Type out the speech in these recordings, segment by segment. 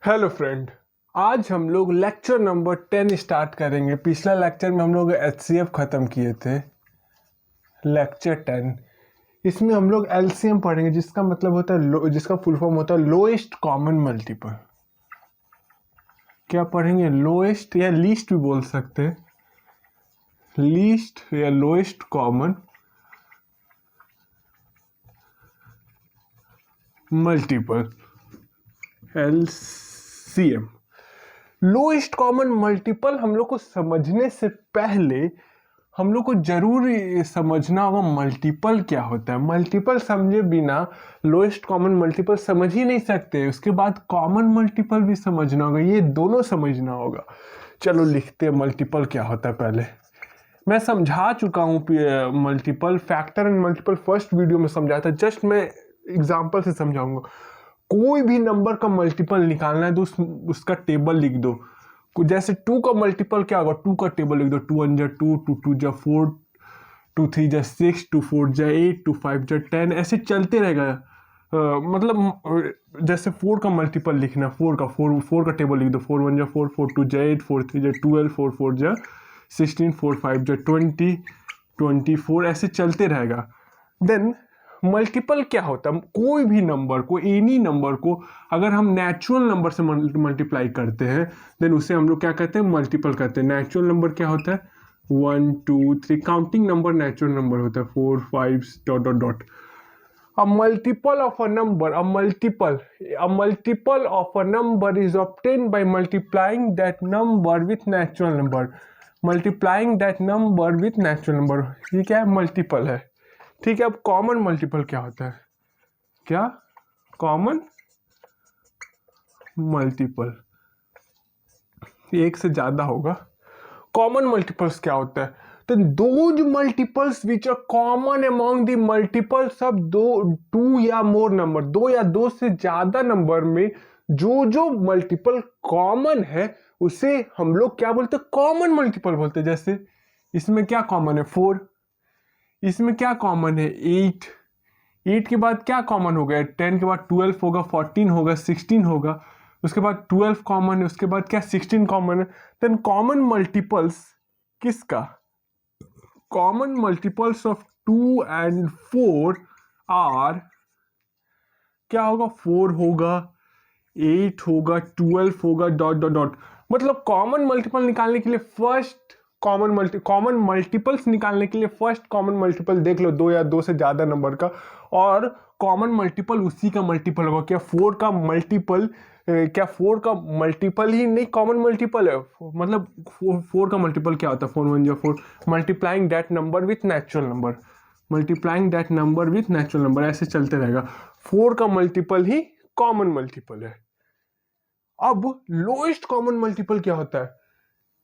Hello friend, आज हम लोग लेक्चर नंबर 10 स्टार्ट करेंगे। पिछला लेक्चर में हम लोग एचसीएफ ख़त्म किए थे। लेक्चर 10 इसमें हम लोग एलसीएम पढ़ेंगे, जिसका मतलब होता है जिसका फुल फॉर्म होता है लोएस्ट कॉमन मल्टीपल। क्या पढ़ेंगे? लोएस्ट या लीस्ट भी बोल सकते हैं, लीस्ट या lowest common multiple LCM. Lowest common multiple हम लोग को समझने से पहले हम लोग को जरूर समझना होगा मल्टीपल क्या होता है। मल्टीपल समझे बिना लोएस्ट कॉमन मल्टीपल समझ ही नहीं सकते। उसके बाद कॉमन मल्टीपल भी समझना होगा, ये दोनों समझना होगा। चलो लिखते हैं मल्टीपल क्या होता है। पहले मैं समझा चुका हूँ multiple, factor and multiple first video में समझाया था। जस्ट मैं एग्जाम्पल से समझाऊंगा। कोई भी नंबर का मल्टीपल निकालना है तो उसका टेबल लिख दो। जैसे 2 का मल्टीपल क्या होगा, 2 का टेबल लिख दो। 2 1 जा 2, 2 2 जा 4, 2 3 जा 6, 2 4 जा 8, 2 5 जा 10, ऐसे चलते रहेगा। मतलब जैसे 4 का मल्टीपल लिखना, 4 का टेबल लिख दो। 4 1 जा 4, 4 2 जा 8, 4 3 जा 12, 4 4 जा 16, 4 5 जा 20, 24, ऐसे चलते रहेगा। देन मल्टीपल क्या होता है? कोई भी नंबर को, एनी नंबर को अगर हम नेचुरल नंबर से मल्टीप्लाई करते हैं देन उसे हम लोग क्या कहते हैं? मल्टीपल कहते हैं। नेचुरल नंबर क्या होता है? 1 2 3 काउंटिंग नंबर नेचुरल नंबर होता है। 4 5 dot dot dot. A multiple of a number, a multiple of a number is obtained by multiplying that number with natural number. Multiplying that number with natural number, ये क्या है? Multiple है। ठीक है, अब common multiple क्या होता है? क्या? कॉमन मल्टीपल एक से ज्यादा होगा। कॉमन मल्टीपल्स क्या होता है? तो those multiples which are common among the multiples of two या मोर नंबर। दो या दो से ज्यादा नंबर में जो मल्टीपल कॉमन है उसे हम लोग क्या बोलते हैं? कॉमन मल्टीपल बोलते हैं। जैसे इसमें क्या कॉमन है? 4। इसमें क्या कॉमन है? 8। 8 के बाद क्या कॉमन हो गया? 10 के बाद 12 होगा, 14 होगा, 16 होगा, उसके बाद 12 कॉमन है, उसके बाद क्या? 16 कॉमन है। देन कॉमन मल्टीपल्स किसका? Common multiples of 2 and 4 are क्या होगा? 4 होगा, 8 होगा, 12 होगा, डॉट डॉट डॉट। मतलब कॉमन मल्टीपल निकालने के लिए फर्स्ट कॉमन मल्टीपल्स निकालने के लिए फर्स्ट कॉमन मल्टीपल देख लो, 2 या 2 से ज्यादा नंबर का, और कॉमन मल्टीपल उसी का मल्टीपल होगा। क्या 4 का मल्टीपल ही नहीं कॉमन मल्टीपल है? मतलब 4 का मल्टीपल क्या होता है? 4 1 जा 4। Multiplying that number with natural number, multiplying that number with natural number, ऐसे चलते रहेगा। 4 का मल्टीपल ही कॉमन मल्टीपल है। अब लोएस्ट कॉमन मल्टीपल क्या होता है?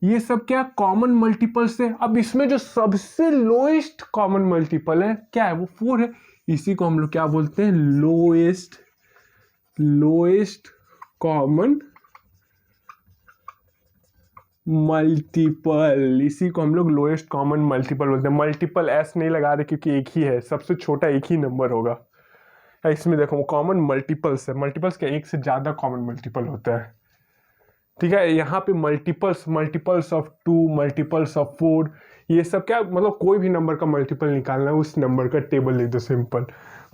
ये सब क्या कॉमन मल्टीपल से। अब इसमें जो सबसे लोएस्ट कॉमन मल्टीपल है क्या है? वो 4 है। इसी को हम लोग क्या बोलते हैं? Lowest common multiple. इसी को हम लोग लोएस्ट कॉमन मल्टीपल बोलते हैं। मल्टीपल एस नहीं लगा रहे क्योंकि एक ही है, सबसे छोटा एक ही नंबर होगा। इसमें देखो कॉमन मल्टीपल्स है। मल्टीपल्स क्या? एक से ज्यादा कॉमन मल्टीपल होता है। ठीक है, यहाँ पे मल्टीपल्स ऑफ 2, मल्टीपल्स ऑफ 4, ये सब क्या मतलब? कोई भी नंबर का मल्टीपल निकालना है, उस नंबर का टेबल लिख दो, सिंपल।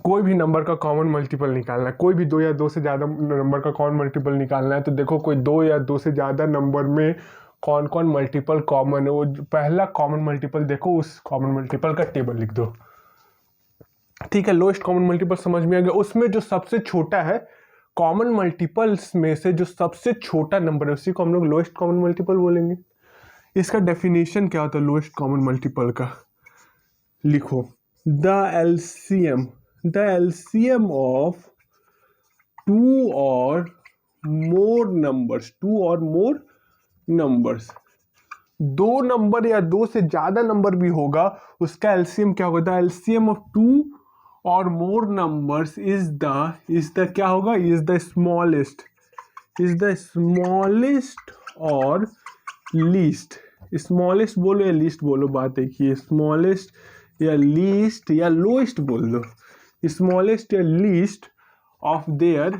कोई भी नंबर का कॉमन मल्टीपल निकालना है, कोई भी 2 या 2 से ज़्यादा नंबर का कॉमन मल्टीपल निकालना है, तो देखो कोई 2 या 2 से ज़्यादा नंबर में कौन कौन मल्टीपल कॉमन है, वो पहला कॉमन मल्टीपल देखो, उस कॉमन मल्टीपल का टेबल लिख दो। ठीक है, लोएस्ट कॉमन मल्टीपल समझ में आ गया। उसमें जो सबसे छोटा है कॉमन मल्टीपल्स में से, जो सबसे छोटा नंबर है उसी को हम लोग लोएस्ट कॉमन मल्टीपल बोलेंगे। इसका डेफिनेशन क्या होता है लोएस्ट कॉमन मल्टीपल का? लिखो, द एलसीएम ऑफ 2 और मोर नंबर्स, 2 नंबर या 2 से ज्यादा नंबर भी होगा, उसका एलसीएम क्या होगा? द एलसीएम ऑफ 2 और मोर नंबर्स इज द क्या होगा? इज द स्मॉलेस्ट और लीस्ट। स्मॉलेस्ट बोलो या लीस्ट बोलो, बात एक ही है। स्मॉलेस्ट या लीस्ट या लोएस्ट बोल दो। स्मॉलेस्ट या least of their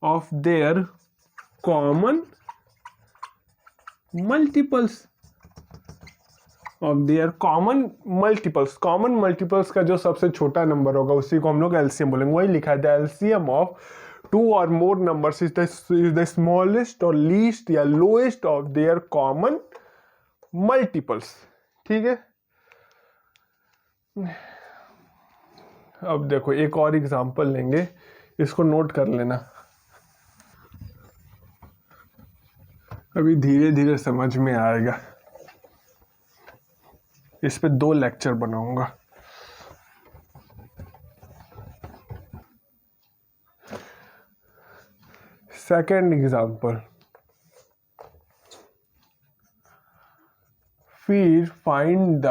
of their common multiples, of their common multiples. Common multiples का जो सबसे छोटा नंबर होगा उसी को हम लोग एलसीएम बोलेंगे। वही लिखा है द एलसीएम ऑफ टू और मोर नंबर्स इज द स्मॉलेस्ट और लीस्ट या lowest of their common multiples. ठीक है, अब देखो एक और एग्जांपल लेंगे, इसको नोट कर लेना, अभी धीरे धीरे समझ में आएगा। इस पे 2 लेक्चर बनाऊंगा। सेकेंड एग्जांपल, फिर find the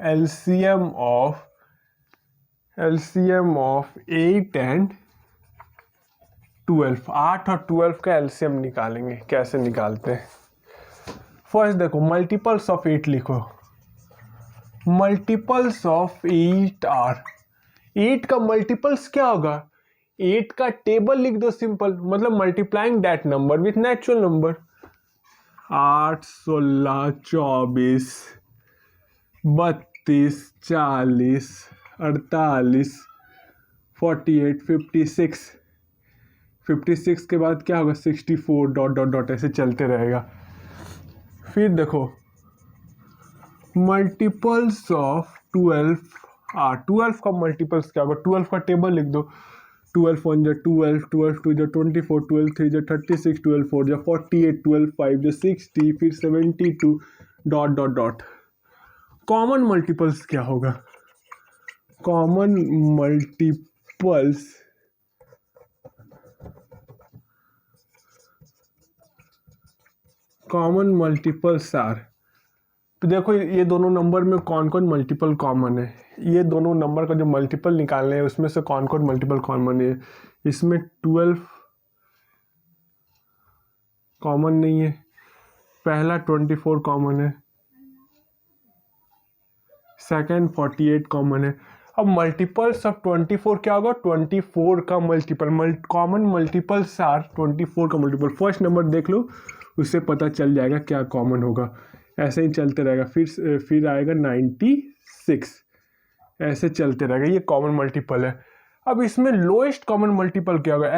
LCM of 8 and 12। 8 और 12 का एलसीएम निकालेंगे। कैसे निकालते हैं? फर्स्ट देखो मल्टीपल्स ऑफ 8 लिखो। मल्टीपल्स ऑफ 8 आर, 8 का मल्टीपल्स क्या होगा? 8 का टेबल लिख दो सिंपल, मतलब multiplying that number with natural number. 8, 16, 24, 32, 40, 48, 48, 56। 56 के बाद क्या होगा? 64 डॉट डॉट डॉट ऐसे चलते रहेगा। फिर देखो मल्टीपल्स ऑफ 12 आर, 12 का मल्टीपल्स क्या होगा? 12 का टेबल लिख दो। 12 1 जा 12, 12 2 जा 24, 12 3 जा 36, 12 4 जा 48, 12 5 जा 60, फिर 72 dot dot dot. Common multiples क्या होगा? कॉमन मल्टीपल्स आर, तो देखो ये दोनों नंबर में कौन कौन मल्टीपल कॉमन है। ये दोनों नंबर का जो मल्टीपल निकालने हैं उसमें से कौन कौन मल्टीपल कॉमन है। इसमें 12 कॉमन नहीं है, पहला 24 कॉमन है, सेकंड 48 कॉमन है। अब मल्टीपल्स ऑफ 24 क्या होगा? 24 का मल्टीपल, कॉमन मल्टीपल्स आर 24 का मल्टीपल। फर्स्ट नंबर देख लो, उससे पता चल जाएगा क्या कॉमन होगा। ऐसे ही चलते रहेगा, फिर आएगा 96, ऐसे चलते रहेगा। ये कॉमन मल्टीपल है। अब इसमें लोएस्ट कॉमन मल्टीपल क्या होगा?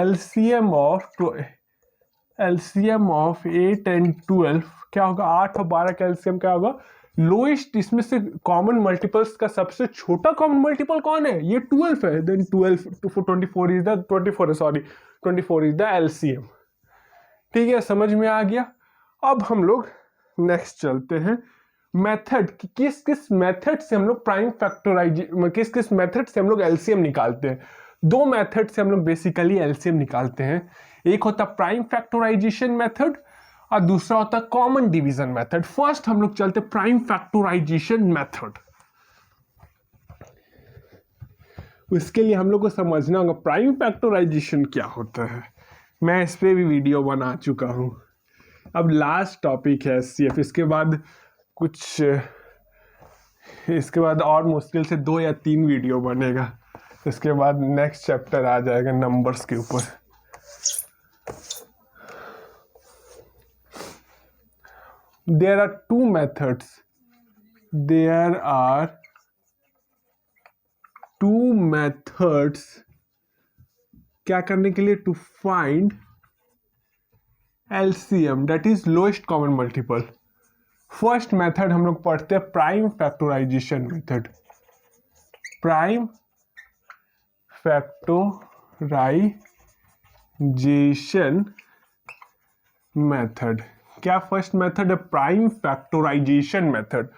एलसीएम ऑफ 8 एंड 12 क्या होगा? 8 और 12 का एलसीएम क्या होगा? लोएस्ट इसमें से कॉमन मल्टीपल्स का सबसे छोटा कॉमन मल्टीपल कौन है? ये 12 है। Then 24 is the LCM. ठीक है, समझ में आ गया। अब हम लोग नेक्स्ट चलते हैं मेथड, किस किस मेथड से हम लोग प्राइम फैक्टराइजेशन, किस किस मेथड से हम लोग एलसीएम निकालते हैं। 2 मेथड से हम लोग बेसिकली एलसीएम निकालते हैं। एक होता प्राइम फैक्टराइजेशन मेथड और दूसरा होता कॉमन डिवीजन मेथड। फर्स्ट हम लोग चलते प्राइम फैक्टराइजेशन मेथड। उसके लिए हम लोग को समझना होगा प्राइम फैक्टराइजेशन क्या होता है। मैं इस पे भी वीडियो बना चुका हूं। अब लास्ट टॉपिक है एचसीएफ। इसके बाद और मुश्किल से 2 या 3 वीडियो बनेगा। इसके बाद नेक्स्ट चैप्टर आ जाएगा नंबर्स के ऊपर। देयर आर 2 मेथड्स, क्या करने के लिए? To find LCM, that is lowest common multiple. First method हम लोग पढ़ते हैं prime factorisation method. Prime factorisation method क्या फर्स्ट मेथड है? Prime factorisation method.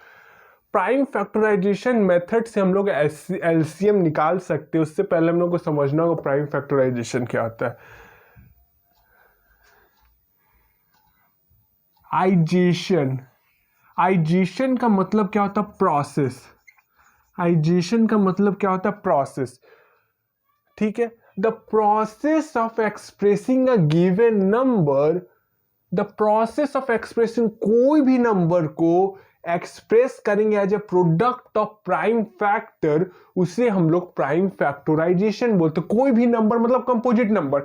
Prime factorisation method से हम लोग एलसीएम निकाल सकते हैं। उससे पहले हम लोग को समझना होगा प्राइम फैक्टराइजेशन क्या होता है। आइजेशन का मतलब क्या होता है? प्रोसेस। आइजेशन का मतलब क्या होता है? प्रोसेस। ठीक है, the process of expressing a given number, the process of expressing, कोई भी नंबर को एक्सप्रेस करेंगे as a product of prime factor, उसे हम लोग प्राइम फैक्टराइजेशन बोलते। कोई भी नंबर मतलब कंपोजिट नंबर,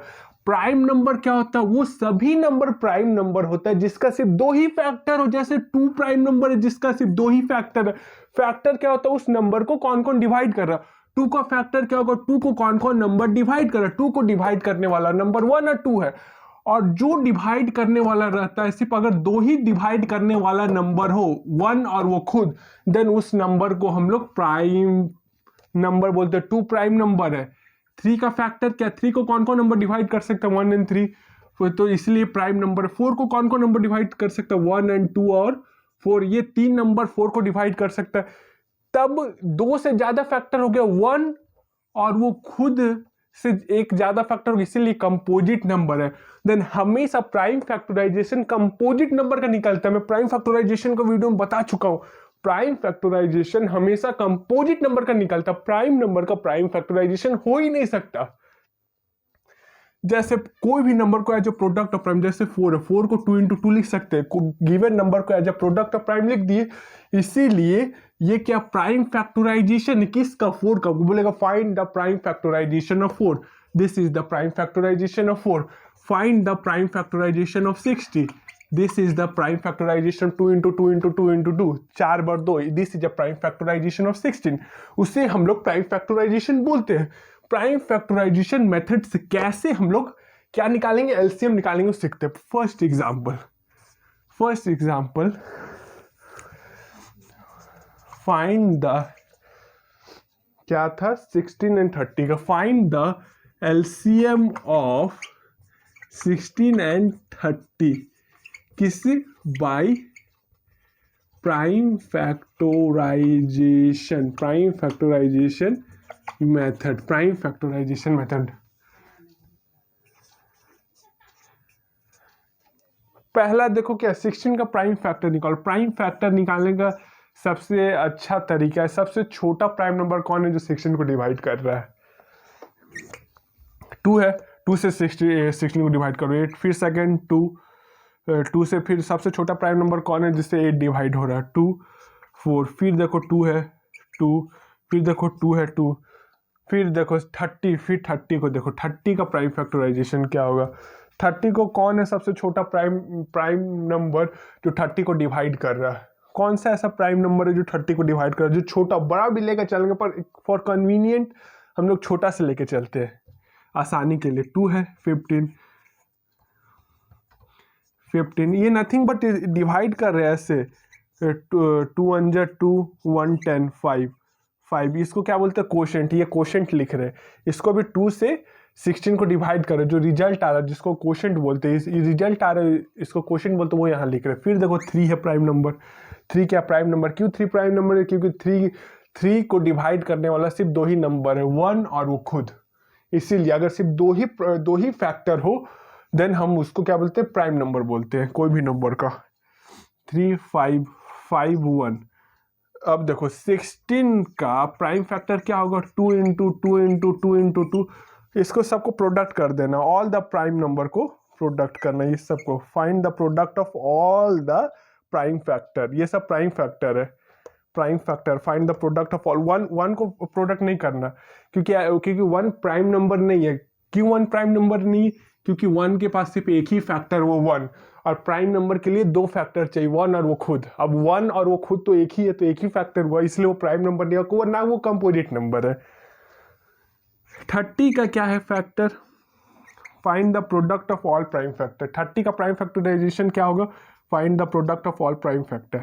प्राइम नंबर क्या होता है? वो सभी नंबर प्राइम नंबर होता है जिसका सिर्फ दो ही फैक्टर हो। जैसे 2 प्राइम नंबर है जिसका सिर्फ दो ही फैक्टर है। फैक्टर क्या होता है? उस नंबर को कौन कौन डिवाइड कर रहा है। 2 का फैक्टर क्या होगा? 2 को कौन कौन नंबर डिवाइड कर रहा है। 2 को डिवाइड करने वाला नंबर 1 और 2 है, और जो डिवाइड करने वाला रहता है सिर्फ अगर दो ही डिवाइड करने वाला नंबर हो, 1 और वो खुद, देन उस नंबर को हम लोग प्राइम नंबर बोलते हैं। 2 प्राइम नंबर है। 3 का फैक्टर क्या? 3 को कौन कौन नंबर डिवाइड कर सकता है? 1 एंड 3, तो इसलिए प्राइम नंबर। 4 को कौन कौन नंबर डिवाइड कर सकता है? 1 एंड 2 और 4, ये 3 नंबर 4 को डिवाइड कर सकता है। तब 2 से ज्यादा फैक्टर हो गया 1 और वो खुद से एक ज्यादा फैक्टर हो गया, इसीलिए कंपोजिट नंबर है। देन हमेशा प्राइम फैक्टराइजेशन कंपोजिट नंबर का निकलता है। मैं प्राइम फैक्टराइजेशन को वीडियो में बता चुका हूं। प्राइम फैक्टराइजेशन हमेशा कंपोजिट नंबर का निकलता। प्राइम नंबर का प्राइम फैक्टराइजेशन हो ही नहीं सकता। जैसे कोई भी नंबर को as a product of prime, जैसे 4 है, 4 को 2 into 2 लिख सकते हैं। गिवन नंबर को as a product of prime लिख दिए। इसीलिए ये क्या प्राइम फैक्टराइजेशन किसका? 4 का। बोलेगा find the prime factorisation of 4, this is the prime factorisation of 4। Find the prime factorisation of 60, this is the prime factorisation 2 into 2 into 2 into 2, 4 बार 2, this is the prime factorisation of 16। उसे हम लोग prime factorisation बोलते हैं। Prime factorisation method से कैसे हम लोग क्या निकालेंगे? एलसीएम निकालेंगे, सीखते हैं। फर्स्ट एग्जांपल फाइंड द, क्या था? 16 एंड 30 का। Find the LCM of 16 and 30 किसी बाय प्राइम फैक्टराइजेशन मेथड। पहला देखो क्या, 16 का प्राइम फैक्टर निकालो। प्राइम फैक्टर निकालने का सबसे अच्छा तरीका है, सबसे छोटा प्राइम नंबर कौन है जो 16 को डिवाइड कर रहा है? 2 है। 2 से 16 को डिवाइड करो 8, फिर सेकंड 2 से फिर सबसे छोटा प्राइम नंबर कौन है जिससे 8 डिवाइड हो रहा है? 2, 4, फिर देखो 2 है 2, फिर देखो 2 है 2, फिर देखो 30, फिर 30 को देखो। 30 का प्राइम फैक्टराइजेशन क्या होगा? 30 को कौन है सबसे छोटा प्राइम नंबर जो 30 को डिवाइड कर रहा है? कौन सा ऐसा प्राइम नंबर है जो 30 को डिवाइड कर रहा है? जो छोटा, बड़ा भी लेकर चलेंगे पर फॉर कन्वीनियंट हम लोग छोटा से लेके चलते हैं आसानी के लिए। 2 है 15, ये नथिंग बट डिवाइड कर रहे हैं ऐसे। 2 1 2, 1 10, 5। इसको क्या बोलते हैं? कोशेंट। ये कोशेंट लिख रहे हैं। इसको भी 2 से 16 को डिवाइड कर रहे, जो रिजल्ट आ रहा है जिसको कोशेंट बोलते हैं, रिजल्ट आ रहा है इसको कोशेंट बोलते हैं, वो यहाँ लिख रहे हैं। फिर देखो 3 है प्राइम नंबर। 3 क्या प्राइम नंबर? क्यों 3 प्राइम नंबर है? क्योंकि 3 को डिवाइड करने वाला सिर्फ दो ही नंबर है, 1 और वो खुद। इसीलिए अगर सिर्फ दो ही फैक्टर हो देन हम उसको क्या बोलते हैं? प्राइम नंबर बोलते हैं कोई भी नंबर का। 3 5 5 1। अब देखो 16 का प्राइम फैक्टर क्या होगा? 2 into 2 into 2 into 2। इसको सबको प्रोडक्ट कर देना, ऑल द प्राइम नंबर को प्रोडक्ट करना, ये सबको। Find the product of all the prime factor, ये सब प्राइम फैक्टर है। Prime factor find the product of all. 1 को प्रोडक्ट नहीं करना क्योंकि 1 प्राइम नंबर नहीं है। क्यों 1 प्राइम नंबर नहीं? क्योंकि 1 के पास सिर्फ एक ही फैक्टर वो 1, और प्राइम नंबर के लिए 2 फैक्टर चाहिए, 1 और वो खुद। अब 1 और वो खुद तो एक ही है, तो एक ही फैक्टर हुआ, इसलिए वो प्राइम नंबर नहीं है, ना वो कंपोजिट नंबर है। 30 का क्या है factor? Find the product of all prime factor. 30 का प्राइम फैक्टराइजेशन क्या होगा? Find the product of all prime factor.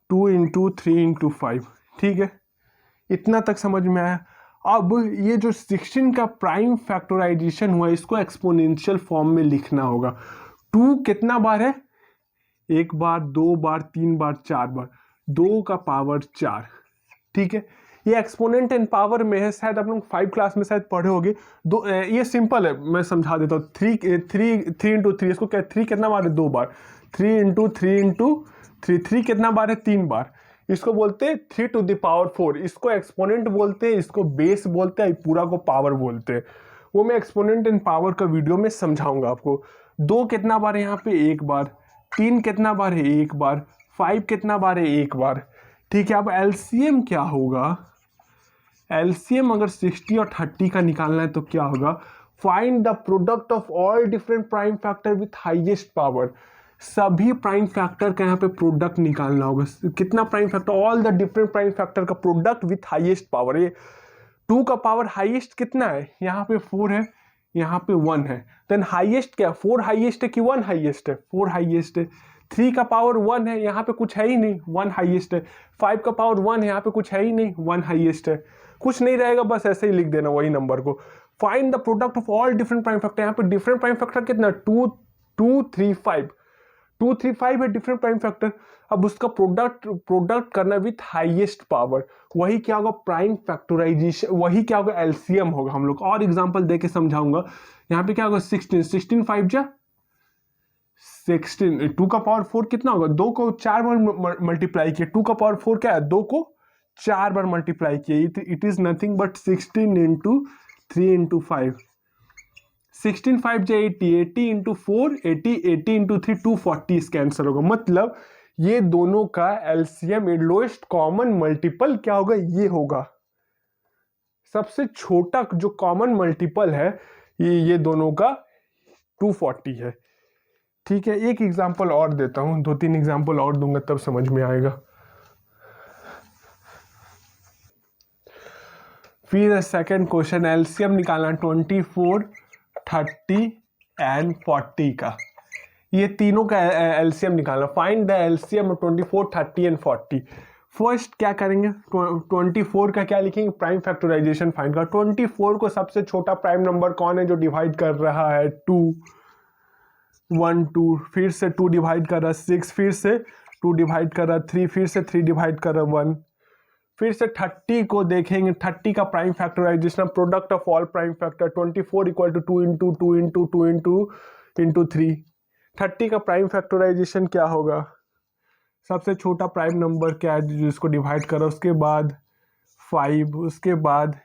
2 into 3 into 5। ठीक है, इतना तक समझ में आया। अब ये जो 16 का प्राइम फैक्टराइजेशन हुआ इसको एक्सपोनेंशियल फॉर्म में लिखना होगा। 2 कितना बार है? 1 बार, 2 बार, 3 बार, 4 बार। 2 का पावर 4। ठीक है, ये एक्सपोनेंट इन पावर में है, शायद आप लोग 5 क्लास में शायद पढ़े होंगे। ये सिंपल है, मैं समझा देता हूँ। 3 into 3, इसको क्या 3 कितना बार है? 2 बार। 3 into 3 into 3, 3 कितना बार है? 3 बार। इसको बोलते हैं 3 to the power 4। इसको एक्सपोनेंट बोलते हैं, इसको बेस बोलते हैं, पूरा को पावर बोलते हैं। वो मैं एक्सपोनेंट इन पावर का वीडियो में समझाऊंगा आपको। 2 कितना बार है यहाँ पे? 1 बार। 3 कितना बार है? 1 बार। 5 कितना बार है? 1 बार। ठीक है, अब एलसीएम क्या होगा? एलसीएम अगर 60 और 30 का निकालना है तो क्या होगा? Find the product of all different prime factor with highest power. सभी प्राइम फैक्टर का यहाँ पे प्रोडक्ट निकालना होगा। कितना prime factor, all the different prime factor का प्रोडक्ट विथ हाईएस्ट पावर। ये 2 का पावर हाईएस्ट कितना है, यहाँ पे 4 है, यहाँ पे 1 है। देन हाईएस्ट क्या, 4 हाईएस्ट है कि 1 हाईएस्ट है, 4 हाईएस्ट है। 3 का पावर 1 है, यहाँ पे कुछ है ही नहीं, 1 हाईएस्ट है। 5 का पावर 1 है, यहाँ पे कुछ है ही नहीं, 1 हाईएस्ट है। कुछ नहीं रहेगा, बस ऐसे ही लिख देना वही नंबर को। Find the product of all different prime factor. यहाँ पे डिफरेंट प्राइम फैक्टर कितना, 2 2 3 5 2 3 5 है डिफरेंट प्राइम फैक्टर। अब उसका प्रोडक्ट करना विथ हाईएस्ट पावर, वही क्या होगा, प्राइम फैक्टराइजेशन, वही क्या होगा, एलसीएम होगा। हम लोग और एग्जांपल देके समझाऊंगा। यहाँ पे क्या होगा, 16 5 जा 16, 2 का पावर 4 कितना होगा, 2 को 4 बार मल्टीप्लाई किया। 2 का पावर 4 क्या है, 2 को 4 बार मल्टीप्लाई किया। It is nothing but 16 into 3 into 5। 16 5 जा 80, 80 इंटू 4 80, 80 इंटू 3 240 इसका आंसर होगा। मतलब ये दोनों का एलसीएम, लोएस्ट कॉमन मल्टीपल क्या होगा, ये होगा। सबसे छोटा जो कॉमन मल्टीपल है ये दोनों का 240 है। ठीक है, एक एग्जांपल और देता हूं, 2-3 एग्जांपल और दूंगा तब समझ में आएगा। फिर सेकंड क्वेश्चन, एलसीएम निकालना 24 30 एंड 40 का। ये तीनों का एलसीएम निकालना। Find the LCM of 24 30 and 40। First क्या करेंगे, 24 का क्या लिखेंगे, प्राइम फैक्टराइजेशन फाइंड कर। 24 को सबसे छोटा प्राइम नंबर कौन है जो डिवाइड कर रहा है, 2 1 2, फिर से 2 डिवाइड कर रहा है 6, फिर से 2 डिवाइड कर रहा है 3, फिर से 3 डिवाइड कर रहा है 1। फिर से 30 को देखेंगे, 30 का prime factorisation, product of all prime factor 24 equal to 2 into 2 into 2 into 3। 30 का प्राइम फैक्टराइजेशन क्या होगा, सबसे छोटा प्राइम नंबर क्या है जिसको डिवाइड करो, उसके बाद 5, उसके बाद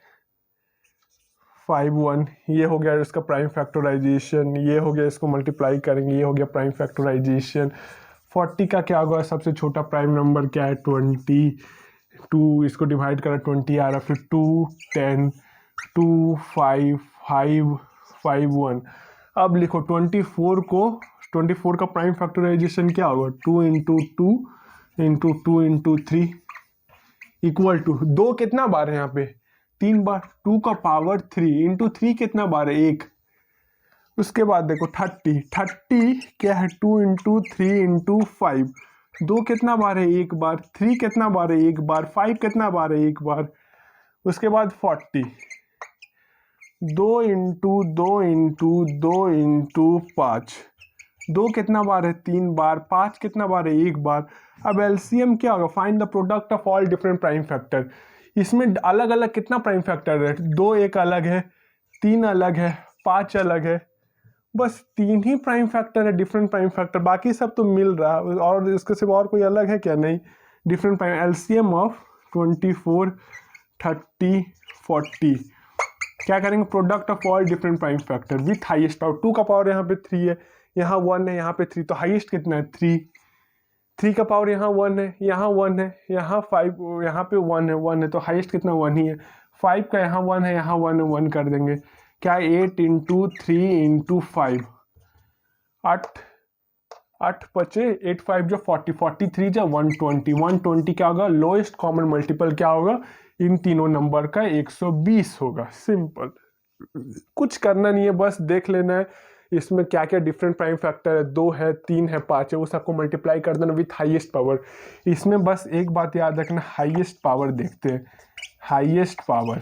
5 1, ये हो गया इसका प्राइम फैक्टराइजेशन। ये हो गया, इसको मल्टीप्लाई करेंगे, ये हो गया प्राइम फैक्टराइजेशन। 40 का क्या होगा, सबसे छोटा प्राइम नंबर क्या है, 20, 2 इसको डिवाइड करा 20 आ रहा, फिर 2 10 2 5 5 5 1। अब लिखो 24 का प्राइम फैक्टराइजेशन क्या होगा, 2 into 2 into 2 into 3 equal to 2 कितना बार है यहाँ पे, 3 बार। 2 का पावर 3 इंटू 3 कितना बार है, 1। उसके बाद देखो 30 क्या है, 2 इंटू 3 इंटू 5। 2 कितना बार है, 1 बार। 3 कितना बार है, 1 बार। 5 कितना बार है, 1 बार। उसके बाद 40, 2 इंटू 2 इंटू 2 इंटू 5। 2 कितना बार है, 3 बार। 5 कितना बार है, 1 बार। अब एलसीएम क्या होगा, find the product of all different prime factor. इसमें अलग अलग कितना प्राइम फैक्टर है, 2 एक अलग है, 3 अलग है, 5 अलग है। बस 3 ही प्राइम फैक्टर है डिफरेंट प्राइम फैक्टर, बाकी सब तो मिल रहा है। और इसके सिवा और कोई अलग है क्या, नहीं। डिफरेंट प्राइम, एलसीएम ऑफ 24 30 40 क्या करेंगे, product of all different prime factor with highest power. 2 का पावर यहाँ पे 3 है, यहाँ 1 है, यहाँ पे 3, तो हाईएस्ट कितना है, 3। 3 का पावर यहाँ 1 है, यहाँ 1 है, यहाँ 5, यहाँ पे 1 है, तो हाईएस्ट कितना 1 ही है। 5 का यहाँ 1 है, यहाँ 1 है, 1 कर देंगे। क्या 8 इंटू 3 इंटू 5, 8 बचे 8 5 जो 40, 43 जो 120। 120 क्या होगा, लोएस्ट कॉमन मल्टीपल क्या होगा, इन तीनों नंबर का 120 होगा। सिंपल, कुछ करना नहीं है, बस देख लेना है इसमें क्या क्या डिफरेंट प्राइम फैक्टर है, 2 है, 3 है, 5 है, वो सबको मल्टीप्लाई कर देना विथ हाईएस्ट पावर। इसमें बस एक बात याद रखना, हाईएस्ट पावर देखते हैं। हाईएस्ट पावर,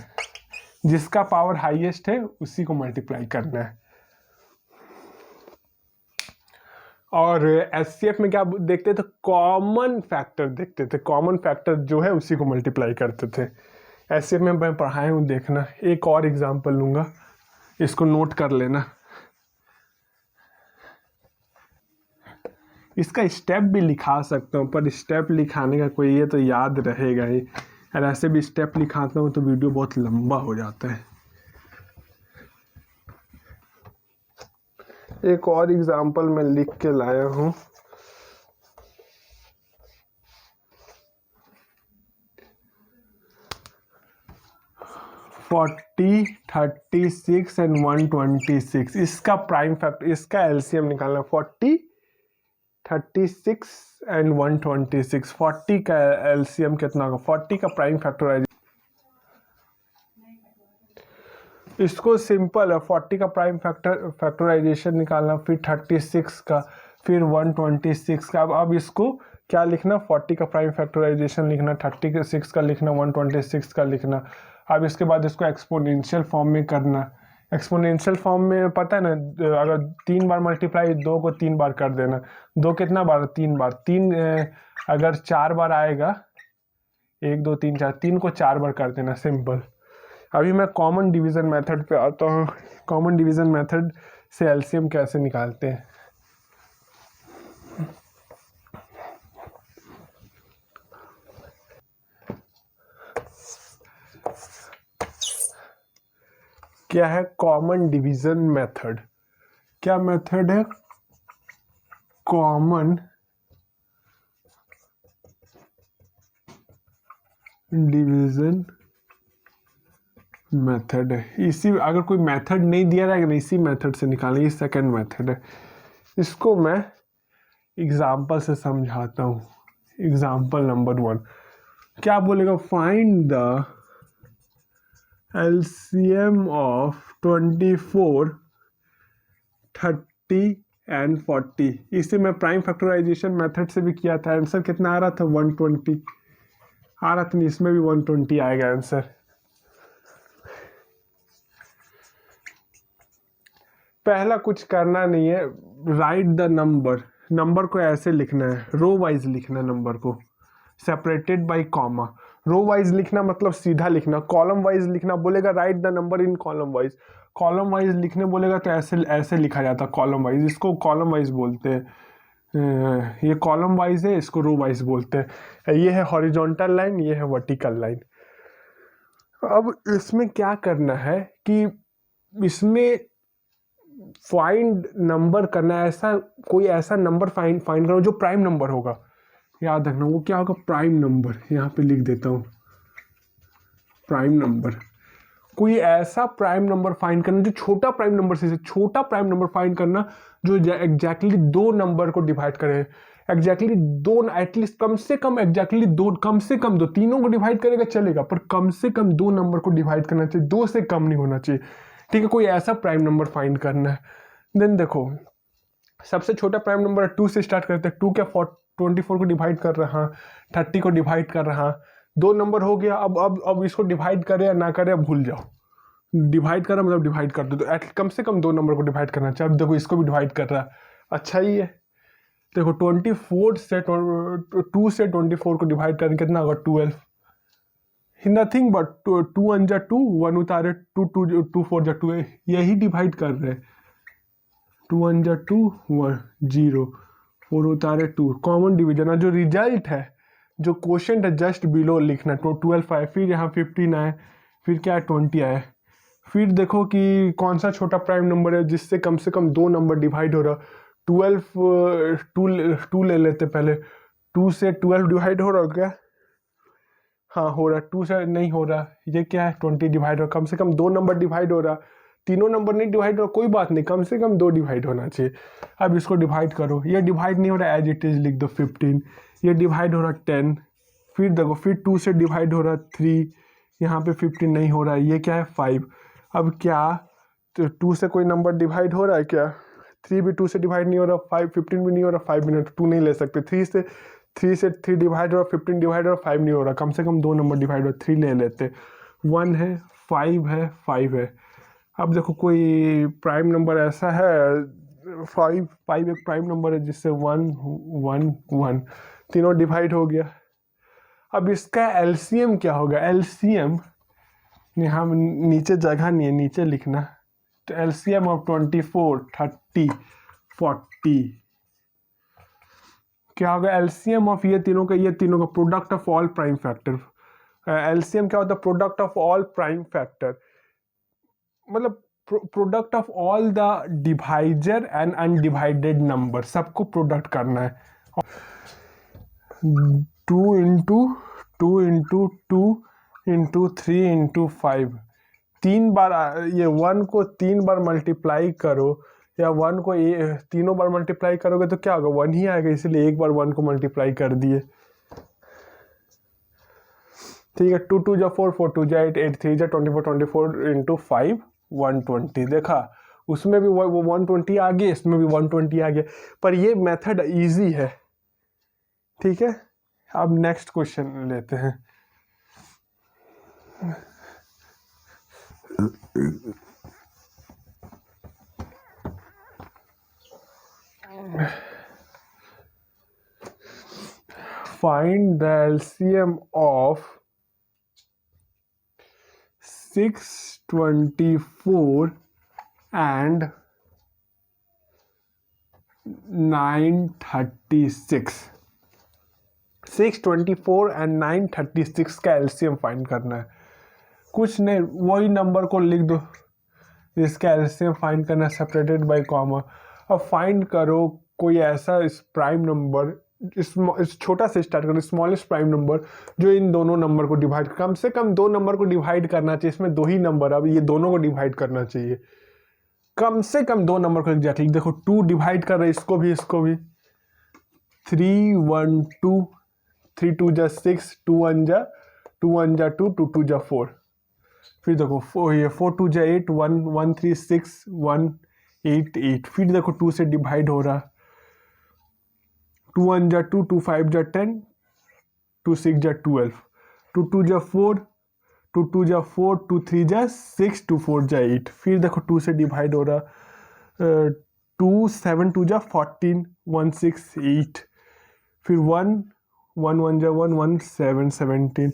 जिसका पावर हाईएस्ट है उसी को मल्टीप्लाई करना है। और एचसीएफ में क्या देखते थे, कॉमन फैक्टर देखते थे, कॉमन फैक्टर जो है उसी को मल्टीप्लाई करते थे। एचसीएफ में मैं पढ़ाया हूँ, देखना। एक और एग्जांपल लूँगा, इसको नोट कर लेना। इसका स्टेप भी लिखा सकता हूँ, पर स्टेप लिखाने का कोई ये तो याद रहेगा ही, और ऐसे भी स्टेप लिखाता हूँ तो वीडियो बहुत लंबा हो जाता है। एक और एग्जांपल मैं लिख के लाया हूँ। 40, 36 एंड 126। इसका प्राइम फैक्टर, इसका एलसीएम निकालना। 40, 36 एंड 126। 40 का एलसीएम कितना होगा? 40 का प्राइम फैक्टराइजेशन, इसको सिंपल है। 40 का प्राइम फैक्टराइजेशन निकालना, फिर 36 का, फिर 126 का। अब इसको क्या लिखना? 40 का प्राइम फैक्टराइजेशन लिखना, 36 का लिखना, 126 का लिखना। अब इसके बाद इसको एक्सपोनेंशियल फॉर्म में करना। एक्सपोनेंशियल फॉर्म में पता है ना, अगर 3 बार मल्टीप्लाई, 2 को 3 बार कर देना। 2 कितना बार? 3 बार। 3 अगर 4 बार आएगा, 1 2 3 4, 3 को 4 बार कर देना, सिंपल। अभी मैं कॉमन डिवीजन मेथड पे आता हूँ। कॉमन डिवीजन मेथड से एलसीएम कैसे निकालते हैं। क्या है कॉमन डिवीजन मेथड? क्या मेथड है? कॉमन डिवीजन मेथड है। इसी, अगर कोई मेथड नहीं दिया रहेगा, इसी मेथड से निकालें। ये सेकंड मेथड है। इसको मैं एग्जाम्पल से समझाता हूँ। एग्जाम्पल नंबर 1 क्या बोलेगा? Find the LCM of 24, 30 and 40। इसे मैं प्राइम फैक्टराइजेशन मेथड से भी किया था। आंसर कितना आ रहा था? 120 आ रहा था। इसमें भी 120 आएगा आंसर। पहला कुछ करना नहीं है, राइट द नंबर। नंबर को ऐसे लिखना है, रो वाइज लिखना नंबर को, separated by comma. Row wise लिखना मतलब सीधा लिखना। कॉलम वाइज लिखना बोलेगा write the number in column wise. Column wise लिखने बोलेगा तो ऐसे ऐसे लिखा जाता कॉलम वाइज। इसको कॉलम वाइज बोलते हैं। ये कॉलम वाइज है, इसको रो वाइज बोलते हैं। ये है हॉरिजॉन्टल लाइन, ये है वर्टिकल लाइन। अब इसमें क्या करना है कि इसमें फाइंड नंबर करना है। ऐसा कोई ऐसा नंबर फाइंड करो जो प्राइम नंबर होगा। याद रखना वो क्या होगा? Prime number. यहाँ पे लिख देता हूँ, प्राइम नंबर। कोई ऐसा प्राइम नंबर फाइंड करना जो छोटा प्राइम नंबर से छोटा प्राइम नंबर फाइंड करना जो एग्जैक्टली 2 नंबर को डिवाइड करे। एग्जैक्टली 2, एटलीस्ट कम से कम एग्जैक्टली 2, कम से कम 2। तीनों को डिवाइड करेगा चलेगा, पर कम से कम 2 नंबर को डिवाइड करना चाहिए। 2 से कम नहीं होना चाहिए, ठीक है? कोई ऐसा प्राइम नंबर फाइंड करना है। देन देखो, सबसे छोटा प्राइम नंबर 2 से स्टार्ट करते हैं। 2 क्या 24 को डिवाइड कर रहा, 30 को डिवाइड कर रहा। 2 नंबर हो गया। अब इसको डिवाइड करे या ना करे, अब भूल जाओ। डिवाइड करा मतलब डिवाइड कर दो, तो कम से कम 2 नंबर को डिवाइड करना चाहिए। अब देखो इसको भी डिवाइड कर रहा है, अच्छा ही है। देखो 24 से 2 से 24 को डिवाइड करने कितना होगा? 12। नथिंग बट 2 1 जा 2, 1 उतारे 2, 2 4 जा 2, यही डिवाइड कर रहे हैं। 2 1 जा 2, 1 0, 4 उतारे 2। कॉमन डिवीजन जो रिजल्ट है, जो क्वेश्चन है, जस्ट बिलो लिखना। 12 आए, फिर यहाँ 15 आए, फिर क्या 20 आए। फिर देखो कि कौन सा छोटा प्राइम नंबर है जिससे कम से कम 2 नंबर डिवाइड हो रहा। 2 ले लेते पहले। 2 से 12 डिवाइड हो रहा क्या? हाँ हो रहा। 2 से नहीं हो रहा। ये क्या है? 20 डिवाइड हो। कम से कम 2 नंबर डिवाइड हो रहा। तीनों नंबर नहीं डिवाइड हो रहा, कोई बात नहीं, कम से कम 2 डिवाइड होना चाहिए। अब इसको डिवाइड करो। ये डिवाइड नहीं हो रहा, एज इट इज लिख दो 15। ये डिवाइड हो रहा 10। फिर देखो, फिर 2 से डिवाइड हो रहा 3, यहाँ पे 15 नहीं हो रहा है। ये क्या है? 5। अब क्या तो 2 से कोई नंबर डिवाइड हो रहा है क्या? 3 भी 2 से डिवाइड नहीं हो रहा, 15 भी नहीं हो रहा। 5 मिनट 2 नहीं ले सकते। 3 से 3 डिवाइड हो रहा, 15 डिवाइड हो रहा, 5 नहीं हो रहा। कम से कम 2 नंबर डिवाइड हो, 3 ले लेते। 1 है, 5 है, 5 है। अब देखो कोई प्राइम नंबर ऐसा है, 5 एक प्राइम नंबर है जिससे 1 1 1 तीनों डिवाइड हो गया। अब इसका एलसीएम क्या होगा? एलसीएम यहाँ नीचे जगह नहीं है, नीचे लिखना। तो एलसीएम ऑफ 24, 30, 40 क्या होगा? एलसीएम ऑफ ये तीनों का product of all prime factor. LCM क्या होता है? Product of all prime factor, मतलब product of all the divisor and undivided number, सबको प्रोडक्ट करना है। 2 इंटू 2 इंटू 2 इंटू 3 इंटू 5, 3 बार ये 1 को 3 बार मल्टीप्लाई करो या 1 को तीनों बार मल्टीप्लाई करोगे तो क्या होगा, 1 ही आएगा, इसलिए एक बार 1 को मल्टीप्लाई कर दिए। ठीक है, 2 2 जा 4 4 2 जा 8 8 3 जा 24 24 इंटू 5 120। देखा, उसमें भी वो 120 आ गया, इसमें भी 120 आ गया, पर ये मेथड इजी है। ठीक है, अब नेक्स्ट क्वेश्चन लेते हैं। Find the LCM of 624 and 936। 624 and 936 का एलसीएम फाइंड करना है। कुछ नहीं, वही नंबर को लिख दो, इसका एलसीएम फाइंड करना है सेपरेटेड बाय कॉमा। अब फाइंड करो कोई ऐसा प्राइम नंबर, इस छोटा से स्टार्ट करो, स्मॉलेस्ट प्राइम नंबर जो इन दोनों नंबर को डिवाइड, कम से कम 2 नंबर को डिवाइड करना चाहिए, इसमें 2 ही नंबर, अब ये दोनों को डिवाइड करना चाहिए, कम से कम 2 नंबर को एग्जैक्टली। देखो 2 डिवाइड कर रहे, इसको भी 3 1 2 3 2 जा 6 2 1 जा 2 2 2 जा 4। फिर देखो ये 4 2 जा 8 1 1 3 6 1 8 8। फिर देखो 2 से डिवाइड हो रहा, 2 1 जा 2 2 5 जा 10 2 6 जा 12 2 2 जा 4 2 2 जा 4 2 3 जा 6 2 4 जा 8। फिर देखो 2 से डिवाइड हो रहा, 2 7 2 जा 14 1 6 8। फिर 1 1 1 जा 1 1 7 17।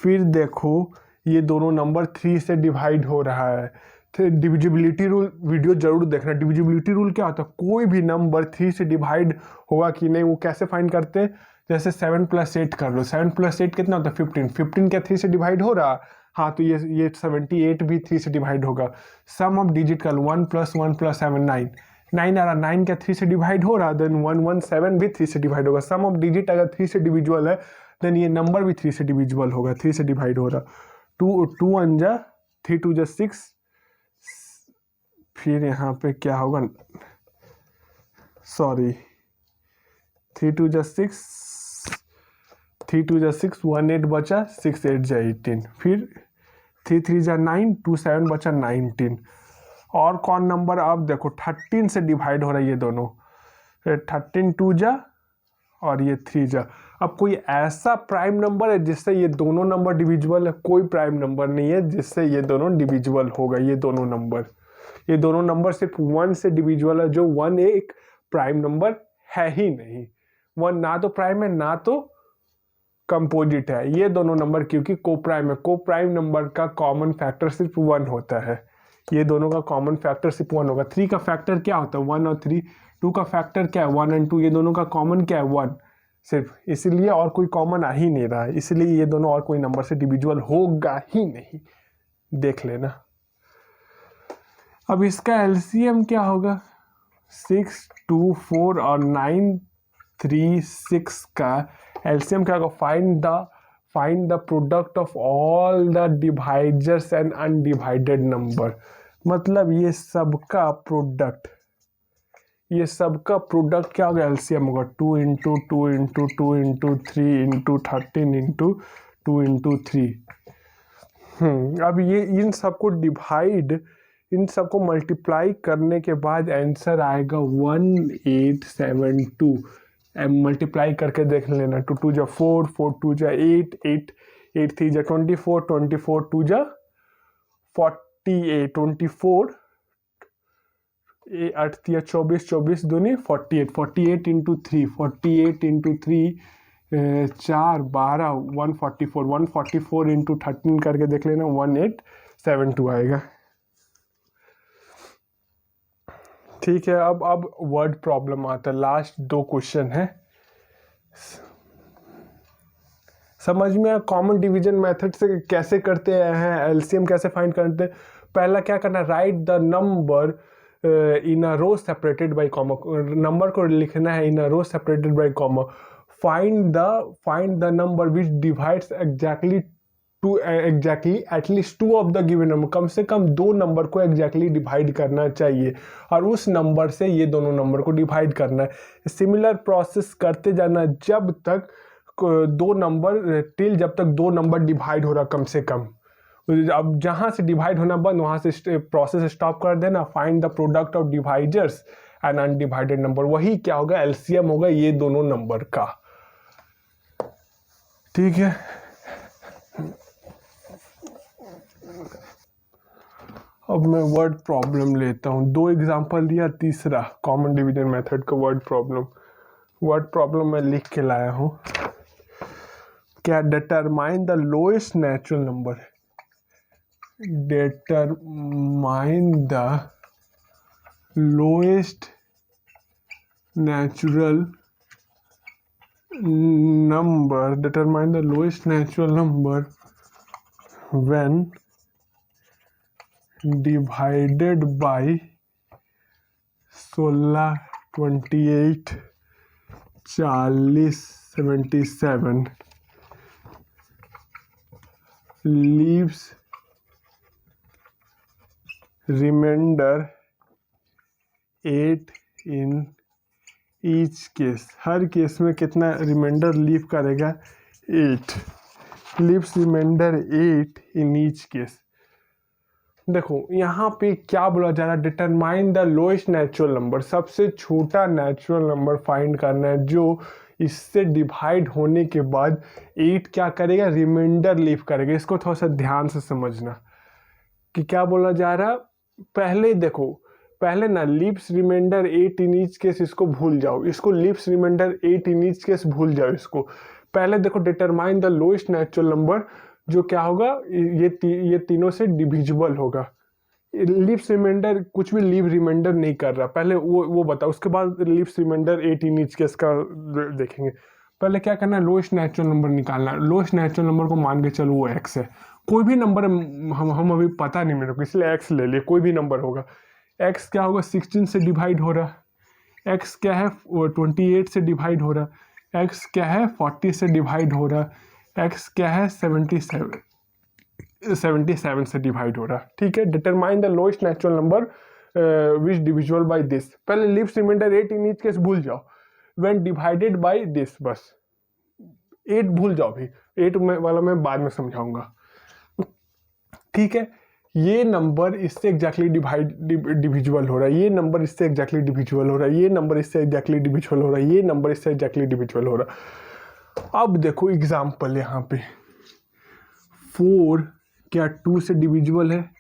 फिर देखो ये दोनों नंबर 3 से डिवाइड हो रहा है। तो डिविजिबिलिटी रूल वीडियो जरूर देखना। डिविजिबिलिटी रूल क्या होता है, कोई भी नंबर 3 से डिवाइड होगा कि नहीं वो कैसे फाइंड करते हैं। जैसे 7 + 8 कर लो, 7 + 8 कितना होता है 15। 15 क्या 3 से डिवाइड हो रहा, हाँ तो ये 78 भी 3 से डिवाइड होगा। सम ऑफ डिजिट कर लो, 1 + 1 + 7 9 9 आ रहा, 9 क्या 3 से डिवाइड हो रहा, देन 117 भी 3 से डिवाइड होगा। सम ऑफ डिजिट अगर 3 से डिविजुअल है देन ये नंबर भी 3 से डिविजुअल होगा, 3 से डिवाइड हो रहा। 2 1 जा 3 2 जा 6। फिर यहाँ पे क्या होगा, सॉरी 3 2 जा 6 3 2 जा 6 1 8 बचा, 6 8 जा 18। फिर 3 3 जा 9 2 7 बचा 19। और कौन नंबर, अब देखो 13 से डिवाइड हो रहा है ये दोनों, 13 2 जा और ये 3 जा। अब कोई ऐसा प्राइम नंबर है जिससे ये दोनों नंबर डिविजिबल है? कोई प्राइम नंबर नहीं है जिससे ये दोनों डिविजिबल होगा। ये दोनों नंबर सिर्फ 1 से डिविजिबल है, जो 1 एक प्राइम नंबर है ही नहीं। 1 ना तो प्राइम है ना तो कंपोजिट है। ये दोनों नंबर क्योंकि कोप्राइम है, कोप्राइम नंबर का कॉमन फैक्टर सिर्फ 1 होता है। ये दोनों का कॉमन फैक्टर सिर्फ 1 होगा। 3 का फैक्टर क्या होता है 1 और 3। 2 का फैक्टर क्या है 1 और 2। ये दोनों का कॉमन क्या है 1 सिर्फ, इसलिए और कोई कॉमन आ ही नहीं रहा है, इसलिए ये दोनों और कोई नंबर से डिविजुअल होगा ही नहीं। देख लेना। अब इसका एलसीएम क्या होगा, 6 2 4 और 9 3 6 का एलसीएम क्या होगा, find the product of all the divisors and undivided number. मतलब ये सबका प्रोडक्ट क्या होगा, एलसीएम होगा 2 × 2 × 2 × 3 × 13 × 2 × 3। अब ये इन सबको मल्टीप्लाई करने के बाद आंसर आएगा 1872। मल्टीप्लाई करके देख लेना, 2 2 जा 4 4 2 जा 8 8 8 3 जा 24 24 2 जा 48 24 8 3 24 24 दूनी 48 48 × 3 48 × 3 4 12 144 × 13 करके देख लेना 1872 आएगा। ठीक है, अब वर्ड प्रॉब्लम आता है। लास्ट 2 क्वेश्चन है, समझ में कॉमन डिवीजन मेथड से कैसे करते हैं, एलसीएम कैसे फाइंड करते हैं। पहला क्या करना, write the number in a row separated by comma. Number को लिखना है in a row separated by comma. Find the number which divides exactly two exactly at least two of the given number, कम से कम दो नंबर को exactly divide करना चाहिए और उस नंबर से ये दोनों नंबर को डिवाइड करना है। सिमिलर प्रोसेस करते जाना जब तक दो नंबर टिल जब तक दो नंबर डिवाइड हो रहा कम से कम। अब जहाँ से डिवाइड होना बंद वहाँ से प्रोसेस स्टॉप कर देना। Find the product of dividers and undivided number, वही क्या होगा, एलसीएम होगा ये दोनों नंबर का। ठीक है, अब मैं वर्ड प्रॉब्लम लेता हूँ। दो एग्जांपल दिया, तीसरा कॉमन डिवीजन मेथड का वर्ड प्रॉब्लम। वर्ड प्रॉब्लम मैं लिख के लाया हूँ। क्या determine the lowest natural number, determine the lowest natural number, determine the lowest natural number when divided by 16, 28, 40, 77 leaves remainder 8 in each case. हर केस में कितना रिमाइंडर लीव करेगा, 8 leaves remainder 8 in each case. देखो यहाँ पे क्या बोला जा रहा है, determine the lowest natural number, सबसे छोटा नेचुरल नंबर फाइंड करना है जो इससे डिवाइड होने के बाद 8 क्या करेगा, रिमाइंडर लीव करेगा। इसको थोड़ा सा ध्यान से समझना कि क्या बोला जा रहा। पहले देखो, पहले ना leaves remainder 8 in each case इसको भूल जाओ, इसको leaves remainder 8 in each case भूल जाओ इसको। पहले देखो determine the lowest natural number, जो क्या होगा, ये तीनों से डिविजिबल होगा। लीव्स रिमाइंडर कुछ भी लीव रिमाइंडर नहीं कर रहा, पहले वो बताओ, उसके बाद leaves remainder 8 in each case का देखेंगे। पहले क्या करना है, लोएस्ट नेचुरल नंबर निकालना है। लोएस्ट नेचुरल नंबर को मान के चलो वो एक्स है, कोई भी नंबर हम अभी पता नहीं मेरे को, इसलिए एक्स ले लिए, कोई भी नंबर होगा। x क्या होगा, 16 से डिवाइड हो रहा, x क्या है 28 से डिवाइड हो रहा, x क्या है 40 से डिवाइड हो रहा, x क्या है 77 से डिवाइड हो रहा। ठीक है, determine the lowest natural number which divisible by this. पहले leaves remainder 8 in each case भूल जाओ, व्हेन डिवाइडेड बाय दिस, बस 8 भूल जाओ भी, 8 वाला मैं बाद में समझाऊंगा। ठीक है, ये नंबर इससे एग्जैक्टली डिविजिबल हो रहा है, ये नंबर इससे एग्जैक्टली डिविजिबल हो रहा है, ये नंबर इससे एग्जैक्टली डिविजिबल हो रहा है, ये नंबर इससे एग्जैक्टली डिविजिबल हो रहा है। अब देखो एग्जांपल यहाँ पे, 4 क्या 2 से डिविजिबल है?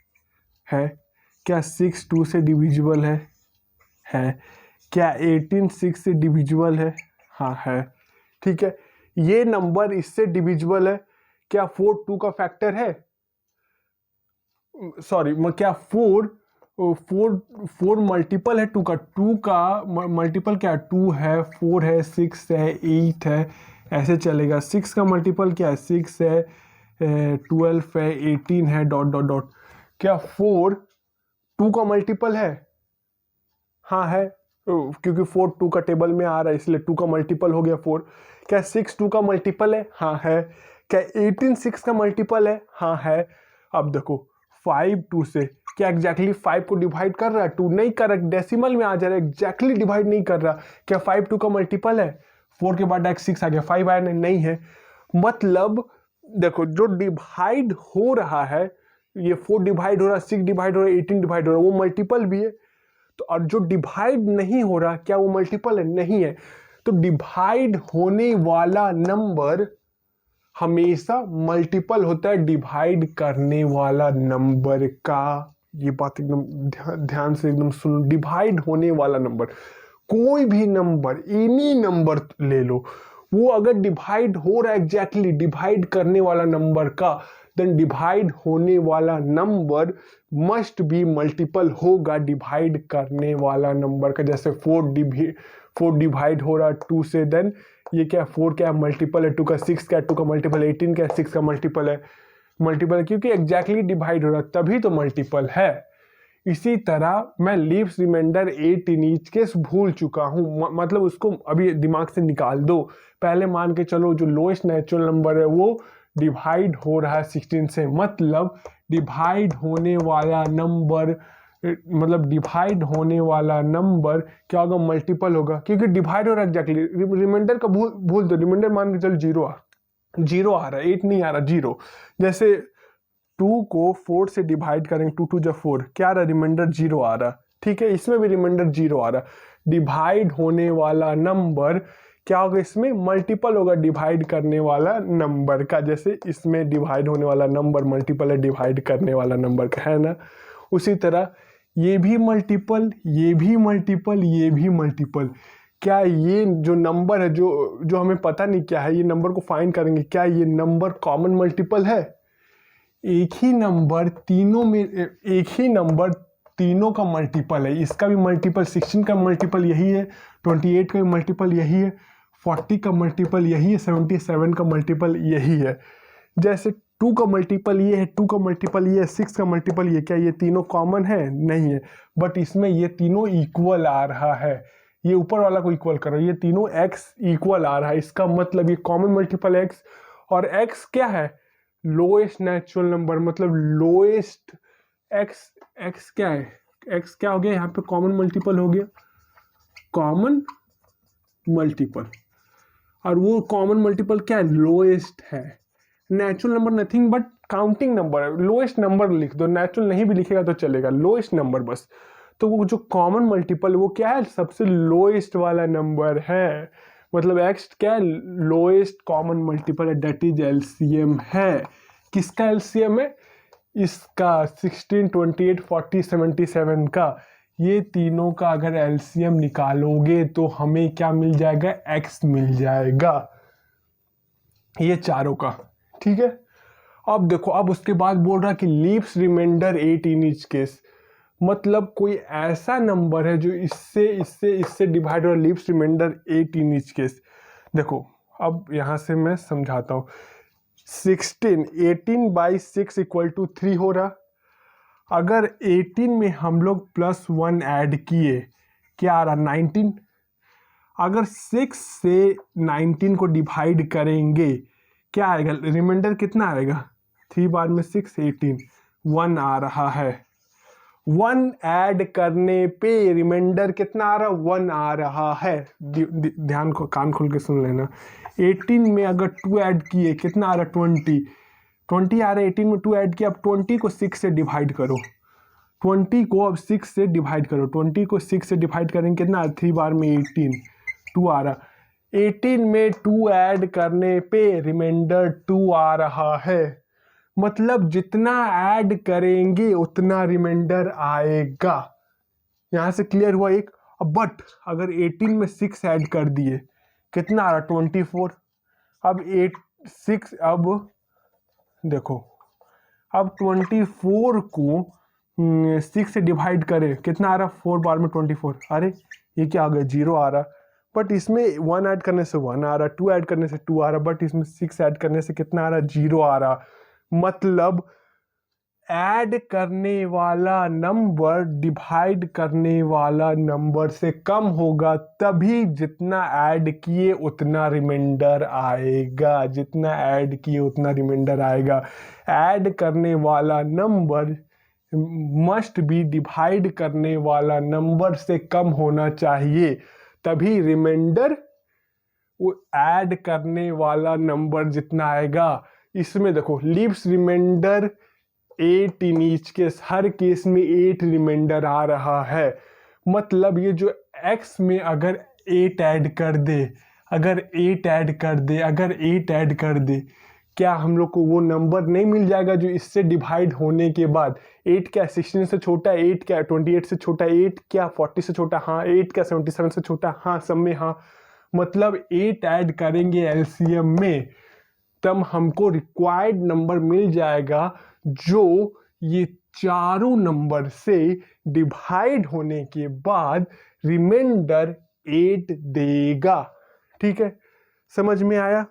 क्या 6 2 से डिविजिबल है? क्या 18 6 से डिविजिबल है? हाँ है। ठीक है, ये नंबर इससे डिविजिबल है। क्या 4 2 का फैक्टर है? सॉरी, क्या 4 मल्टीपल है 2 का? 2 का मल्टीपल क्या, 2 है, 4 है, 6 है, 8 है, ऐसे चलेगा। 6 का मल्टीपल क्या है, 6 है, 12 है, 18 है, डॉट डॉट डॉट। क्या 4 2 का मल्टीपल है? हाँ है, क्योंकि 4 2 का टेबल में आ रहा है, इसलिए 2 का मल्टीपल हो गया 4। क्या 6 2 का मल्टीपल है? हाँ है। क्या 18 6 का मल्टीपल है? हाँ है। अब देखो 5 2 से क्या एग्जैक्टली 5 को डिवाइड कर रहा है? 2 नहीं कर रहा, डेसिमल में आ जा रहा है, एग्जैक्टली डिवाइड नहीं कर रहा। क्या 5 2 का मल्टीपल है? 4 के बाद डायरेक्ट 6 आ गया, 5 आया नहीं है। मतलब देखो जो डिवाइड हो रहा है, ये 4 डिवाइड हो रहा है, 6 डिवाइड हो रहा है, 18 डिवाइड हो रहा है, वो मल्टीपल भी है। तो और जो डिवाइड नहीं हो रहा, क्या वो मल्टीपल है? नहीं है। तो डिवाइड होने वाला नंबर हमेशा मल्टीपल होता है डिवाइड करने वाला नंबर का। ये बात एकदम ध्यान से एकदम सुनो। डिवाइड होने वाला नंबर, कोई भी नंबर, एनी नंबर ले लो, वो अगर डिवाइड हो रहा है एग्जैक्टली डिवाइड करने वाला नंबर का, देन डिवाइड होने वाला नंबर मस्ट बी मल्टीपल होगा डिवाइड करने वाला नंबर का। जैसे 4 डिवाइड हो रहा है 2 से, देन ये क्या 4 क्या मल्टीपल है 2 का, 6 क्या 2 का मल्टीपल है, 18 क्या 6 का मल्टीपल है, क्योंकि एग्जैक्टली डिवाइड हो रहा है तभी तो मल्टीपल है। इसी तरह मैं leaves remainder 8 in each case भूल चुका हूँ, मतलब उसको अभी दिमाग से निकाल दो। पहले मान के चलो जो लोएस्ट नेचुरल नंबर है वो डिवाइड हो रहा है 16 से, मतलब डिवाइड होने वाला नंबर, मतलब डिवाइड होने वाला नंबर क्या होगा, मल्टीपल होगा, क्योंकि डिवाइड हो रहा है एग्जैक्टली। रिमाइंडर का भूल दो, रिमाइंडर मान के चल जीरो आ रहा है, 8 नहीं आ रहा, जीरो। जैसे 2 को 4 से डिवाइड करेंगे, 2 2 जा 4, क्या आ रहा, रिमाइंडर जीरो आ रहा। ठीक है, इसमें भी रिमाइंडर जीरो आ रहा। डिवाइड होने वाला नंबर क्या होगा, इसमें मल्टीपल होगा डिवाइड करने वाला नंबर का। जैसे इसमें डिवाइड होने वाला नंबर मल्टीपल है डिवाइड करने वाला नंबर का, है ना। उसी तरह ये भी मल्टीपल, ये भी मल्टीपल, ये भी मल्टीपल। क्या ये जो नंबर है, जो हमें पता नहीं क्या है, ये नंबर को फाइंड करेंगे, क्या ये नंबर कॉमन मल्टीपल है। एक ही नंबर तीनों का मल्टीपल है। इसका भी मल्टीपल 16 का मल्टीपल यही है, 28 का भी मल्टीपल यही है, 40 का मल्टीपल यही है, 77 का मल्टीपल यही है। जैसे 2 का मल्टीपल ये है, 2 का मल्टीपल ये है, 6 का मल्टीपल ये, क्या ये तीनों कॉमन है, नहीं है। बट इसमें ये तीनों इक्वल आ रहा है। ये ऊपर वाला को इक्वल करो, ये तीनों x इक्वल आ रहा है, इसका मतलब ये कॉमन मल्टीपल x। और x क्या है, लोएस्ट नेचुरल नंबर, मतलब लोएस्ट x क्या है, x क्या हो गया यहाँ पे, कॉमन मल्टीपल हो गया, कॉमन मल्टीपल। और वो कॉमन मल्टीपल क्या है, लोएस्ट है। Natural number nothing but counting number है, लोएस्ट नंबर लिख दो, नेचुरल नहीं भी लिखेगा तो चलेगा, लोएस्ट नंबर बस। तो वो जो कॉमन मल्टीपल वो क्या है, सबसे लोएस्ट वाला नंबर है, मतलब x क्या है, लोएस्ट कॉमन मल्टीपल है, दैट इज एलसीएम है। किसका एलसीएम है, इसका 16, 28, 40, 77 का। ये तीनों का अगर एलसीएम निकालोगे तो हमें क्या मिल जाएगा, x मिल जाएगा, ये चारों का। ठीक है, अब देखो, अब उसके बाद बोल रहा कि leaves remainder 8 in each case, मतलब कोई ऐसा नंबर है जो इससे डिवाइड हो रहा, leaves remainder 8 in each case. देखो अब यहाँ से मैं समझाता हूँ। 18/6 = 3 हो रहा। अगर 18 में हम लोग +1 ऐड किए, क्या आ रहा, 19। अगर 6 से 19 को डिवाइड करेंगे, क्या आएगा, रिमाइंडर कितना आएगा, 3 बार में 6, 18, 1 आ रहा है। 1 ऐड करने पे रिमाइंडर कितना आ रहा, 1 आ रहा है। ध्यान को कान खोल के सुन लेना। 18 में अगर 2 ऐड किए, कितना आ रहा, 20 आ रहा है। 18 में 2 ऐड किया, अब 20 को 6 से डिवाइड करो, 20 को अब 6 से डिवाइड करो, 20 को 6 से डिवाइड करेंगे, कितना, 3 बार में 18, 2 आ रहा। 18 में 2 ऐड करने पे रिमाइंडर 2 आ रहा है, मतलब जितना ऐड करेंगे उतना रिमाइंडर आएगा। यहां से क्लियर हुआ एक। अब बट अगर 18 में 6 ऐड कर दिए, कितना आ रहा, 24। अब 6, अब देखो, अब 24 को 6 से डिवाइड करें, कितना आ रहा, 4 बार में 24। अरे ये क्या आ गया, 0 आ रहा। बट इसमें 1 ऐड करने से 1 आ रहा, 2 ऐड करने से 2 आ रहा, बट इसमें 6 ऐड करने से कितना आ रहा, 0 आ रहा। मतलब ऐड करने वाला नंबर डिवाइड करने वाला नंबर से कम होगा, तभी जितना ऐड किए उतना रिमाइंडर आएगा, जितना ऐड किए उतना रिमाइंडर आएगा। ऐड करने वाला नंबर मस्ट बी डिवाइड करने वाला नंबर से कम होना चाहिए, तभी रिमाइंडर वो ऐड करने वाला नंबर जितना आएगा। इसमें देखो, leaves remainder 8 in each case, हर केस में 8 रिमाइंडर आ रहा है। मतलब ये जो x में अगर 8 ऐड कर दे, अगर 8 ऐड कर दे, क्या हम लोग को वो नंबर नहीं मिल जाएगा जो इससे डिवाइड होने के बाद। 8 क्या 16 से छोटा, 8 क्या 28 से छोटा, 8 क्या 40 से छोटा, हाँ। 8 क्या 77 से छोटा, हाँ, सब में हाँ। मतलब 8 ऐड करेंगे एलसीएम में, तब हमको रिक्वायर्ड नंबर मिल जाएगा जो ये चारों नंबर से डिवाइड होने के बाद रिमाइंडर 8 देगा। ठीक है, समझ में आया?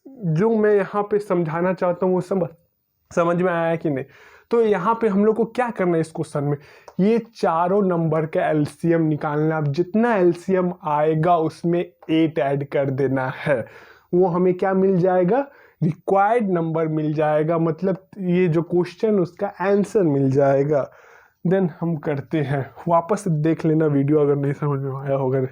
जो मैं यहाँ पे समझाना चाहता हूँ वो समझ में आया कि नहीं? तो यहाँ पे हम लोग को क्या करना है इस क्वेश्चन में, ये चारों नंबर का एलसीएम निकालना। अब जितना एलसीएम आएगा उसमें 8 ऐड कर देना है, वो हमें क्या मिल जाएगा, रिक्वायर्ड नंबर मिल जाएगा, मतलब ये जो क्वेश्चन उसका आंसर मिल जाएगा। देन हम करते हैं, वापस देख लेना वीडियो अगर नहीं समझ में आया होगा।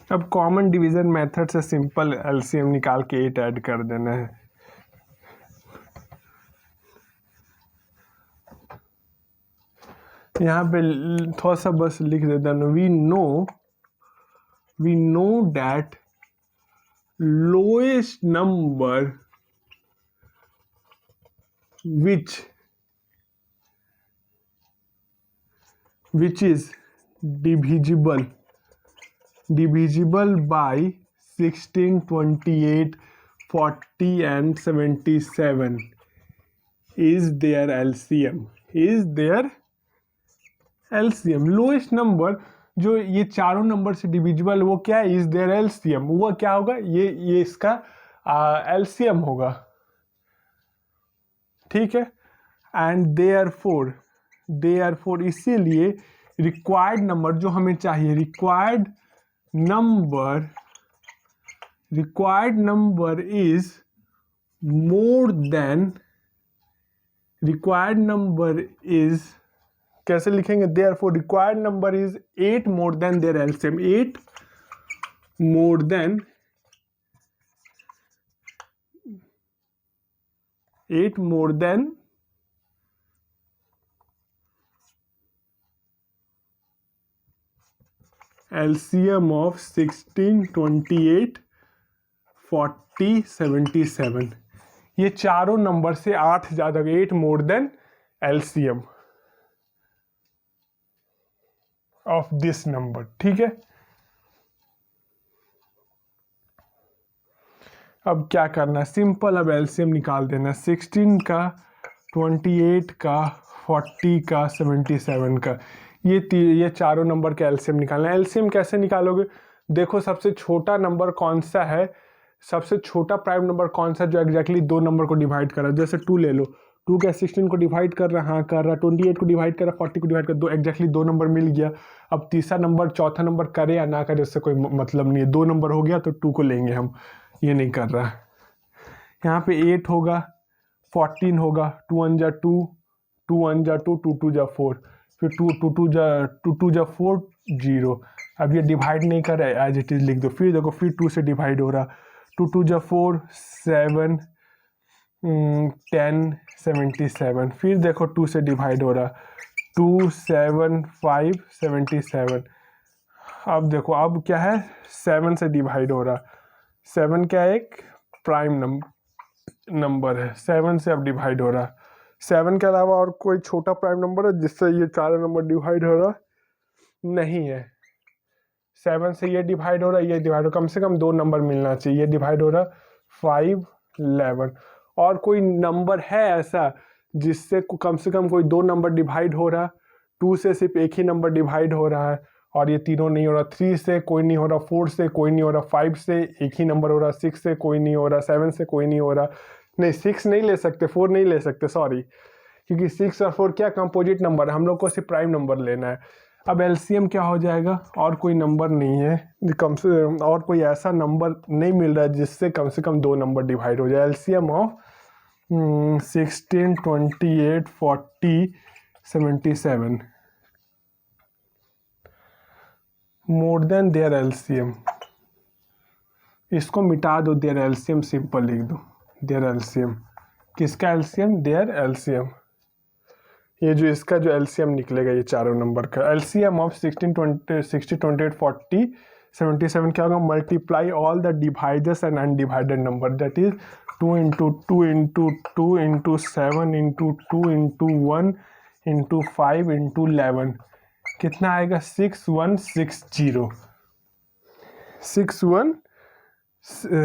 अब कॉमन डिवीजन मेथड से सिंपल एलसीएम निकाल के 8 ऐड कर देना है। यहाँ पे थोड़ा सा बस लिख देता हूँ, we know that lowest number which is divisible by 16, 28, 40 and 77 is their LCM। Lowest number जो ये चारों नंबर से डिविजिबल, वो क्या है, इज देयर एलसीएम। वो क्या होगा, ये इसका एलसीएम होगा, ठीक है। एंड देयरफॉर इसीलिए रिक्वायर्ड नंबर जो हमें चाहिए, required number is more than, required number is, कैसे लिखेंगे, therefore required number is 8 more than their LCM, 8 more than LCM of 16, 28, 40, 77। ये चारों नंबर से 8 ज़्यादा, 8 more than LCM of this number, ठीक है। अब क्या करना है, सिंपल, अब LCM निकाल देना, 16 का, 28 का, 40 का, 77 का, ये चारों नंबर का एलसीएम निकालना है। एलसीएम कैसे निकालोगे, देखो सबसे छोटा नंबर कौन सा है, सबसे छोटा प्राइम नंबर कौन सा जो एग्जैक्टली दो नंबर को डिवाइड कर रहा है। जैसे 2 ले लो, 2 क्या 16 को डिवाइड कर रहा, हाँ कर रहा, 28 को डिवाइड कर रहा, 40 को डिवाइड कर, दो एग्जैक्टली 2 नंबर मिल गया। अब तीसरा नंबर चौथा नंबर करे या ना करे उससे कोई मतलब नहीं है, 2 नंबर हो गया तो 2 को लेंगे हम, ये नहीं कर रहा। यहाँ पे 8 होगा, 14 होगा, 2 1 जा 2, 2 1 जा 2, 2 2 जा 4, फिर 2 2 जा 4 0। अब ये डिवाइड नहीं कर रहा है, एज इट इज लिख दो। फिर देखो, फिर 2 से डिवाइड हो रहा, 2 2 जा 4 7 10 77। फिर देखो 2 से डिवाइड हो रहा, 2 7 5 77। अब देखो अब क्या है, 7 से डिवाइड हो रहा, 7 क्या एक प्राइम नंबर है, 7 से अब डिवाइड हो रहा। 7 के अलावा और कोई छोटा प्राइम नंबर है जिससे ये चारों नंबर डिवाइड हो रहा, नहीं है। 7 से ये डिवाइड हो रहा, ये डिवाइड हो, कम से कम 2 नंबर मिलना चाहिए। ये डिवाइड हो रहा 5 11। और कोई नंबर है ऐसा जिससे कम से कम कोई 2 नंबर डिवाइड हो रहा, 2 से सिर्फ एक ही नंबर डिवाइड हो रहा है और ये तीनों नहीं हो रहा। 3 से कोई नहीं हो रहा, 4 से कोई नहीं हो रहा, 5 से एक ही नंबर हो रहा, 6 से कोई नहीं हो रहा, 7 से कोई नहीं हो रहा। नहीं, 6 नहीं ले सकते, 4 नहीं ले सकते, सॉरी, क्योंकि 6 और 4 क्या कंपोजिट नंबर है, हम लोग को सिर्फ प्राइम नंबर लेना है। अब एलसीएम क्या हो जाएगा, और कोई नंबर नहीं है, कम से और कोई ऐसा नंबर नहीं मिल रहा है जिससे कम से कम 2 नंबर डिवाइड हो जाए। LCM of 16 28 40 77 more than their LCM. इसको मिटा दो, देयर एलसीएम सिंपल लिख दो, देयर एलसीएम। किसका एलसीएम, देयर एलसीएम। ये जो इसका जो एलसीएम निकलेगा, ये चारों नंबर का एलसीएम ऑफ 16 28 40 77 क्या होगा, multiply all the dividers and undivided number, that is 2 into 2 into 2 into 7 into 2 into 1 into 5 into 11। कितना आएगा, 6160।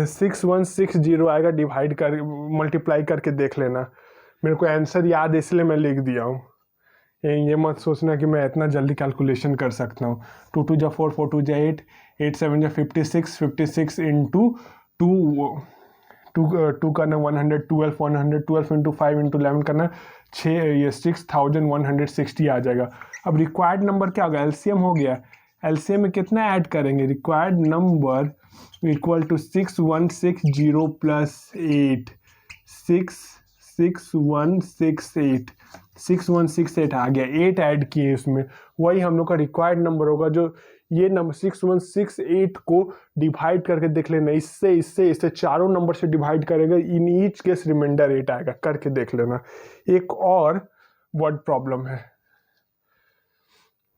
6160 आएगा, डिवाइड कर मल्टीप्लाई करके देख लेना। मेरे को आंसर याद है इसलिए मैं लिख दिया हूँ। ये मत सोचना कि मैं इतना जल्दी कैलकुलेशन कर सकता हूँ। 2 2 जा 4, 4 2 जा 8, 8 7 जा 56, 56 इंटू 2 करना 112, 112 इंटू 5 इंटू 11 करना 6160 आ जाएगा। अब रिक्वायर्ड नंबर क्या होगा, एलसीएम हो गया। एलसीएम में कितना ऐड करेंगे, required number equal to 6160 plus 8, 6168 आ गया। 8 ऐड किए इसमें, वही हम लोग का रिक्वायर्ड नंबर होगा। जो ये नंबर 6168 को डिवाइड करके देख लेना, इससे चारों नंबर से डिवाइड करेगा, इन ईच केस रिमाइंडर 8 आएगा, करके देख लेना। एक और वर्ड प्रॉब्लम है,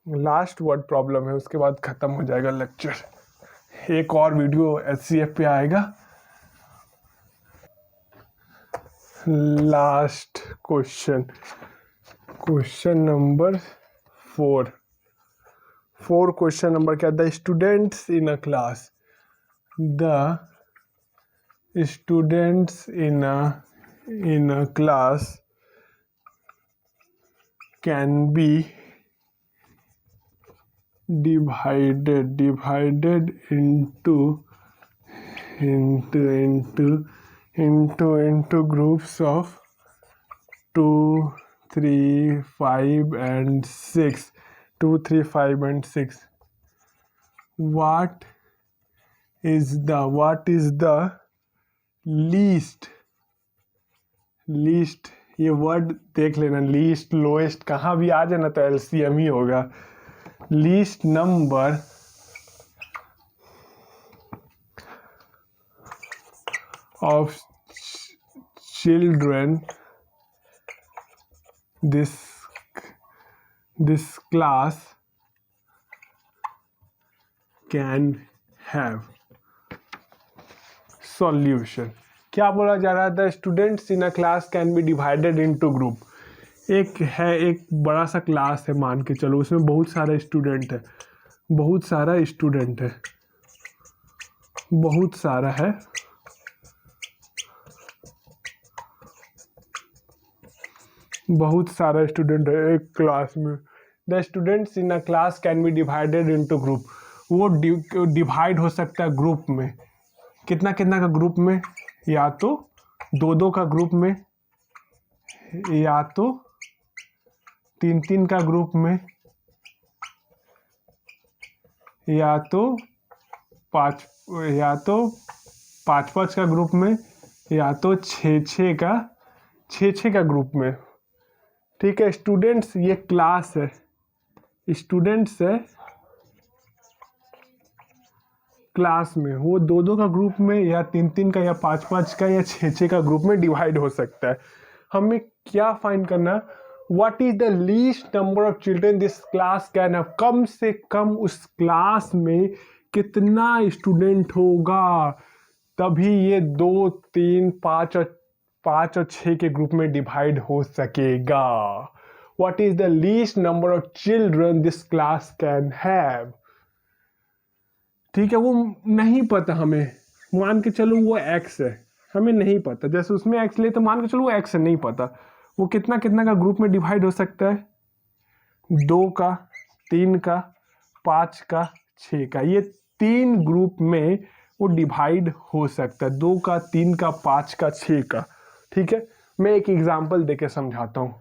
लास्ट वर्ड प्रॉब्लम है, उसके बाद खत्म हो जाएगा लेक्चर। एक और वीडियो एचसीएफ पे आएगा। Last question, question number 4। Question number क्या, the students in a class, the students in a class can be divided into groups of 2 3 5 and 6, 2 3 5 and 6. What is the least, ये word देख लेना, least lowest कहाँ भी आ जाए ना तो LCM ही होगा। Least number of children this class can have. Solution, क्या बोला जा रहा था, students in a class can B divided into group. एक बड़ा सा क्लास है मान के चलो, उसमें बहुत सारा स्टूडेंट है, बहुत सारा स्टूडेंट है, एक क्लास में। The students in a class can B divided into group, वो डिवाइड हो सकता है ग्रुप में। कितना का ग्रुप में, या तो 2 का ग्रुप में, या तो 3 का ग्रुप में, या तो 5 का ग्रुप में, या तो 6 का ग्रुप में। ठीक है, स्टूडेंट्स ये क्लास है, स्टूडेंट्स है क्लास में, वो 2 का ग्रुप में, या 3 का, या 5 का, या 6 का ग्रुप में डिवाइड हो सकता है। हमें क्या फाइंड करना, what is the least number of children this class can have, कम से कम उस क्लास में कितना स्टूडेंट होगा, तभी ये 2 3 5 और 6 के ग्रुप में डिवाइड हो सकेगा। What is the least number of children this class can have. ठीक है, वो नहीं पता हमें, मान के चलो वो x है, हमें नहीं पता, जैसे उसमें x ले तो मान के चलो वो x है, नहीं पता वो कितना का ग्रुप में डिवाइड हो सकता है, 2 का, 3 का, 5 का, 6 का, ये 3 ग्रुप में वो डिवाइड हो सकता है, 2 का, 3 का, 5 का, 6 का। ठीक है, मैं एक एग्जांपल देके समझाता हूँ।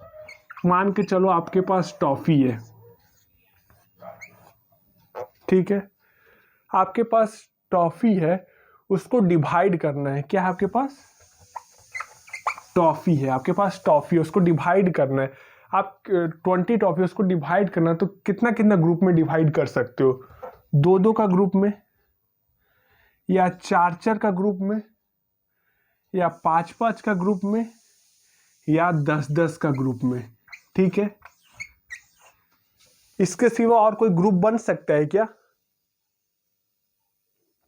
मान के चलो आपके पास टॉफी है, ठीक है, आपके पास टॉफी है, उसको डिवाइड करना है। क्या है आपके पास, टॉफी है, आपके पास टॉफी है, उसको डिवाइड करना है। आप 20 टॉफी उसको डिवाइड करना है, तो कितना ग्रुप में डिवाइड कर सकते हो, 2 का ग्रुप में, या 4 का ग्रुप में, या 5 का ग्रुप में, या 10 का ग्रुप में। ठीक है, इसके सिवा और कोई ग्रुप बन सकता है क्या,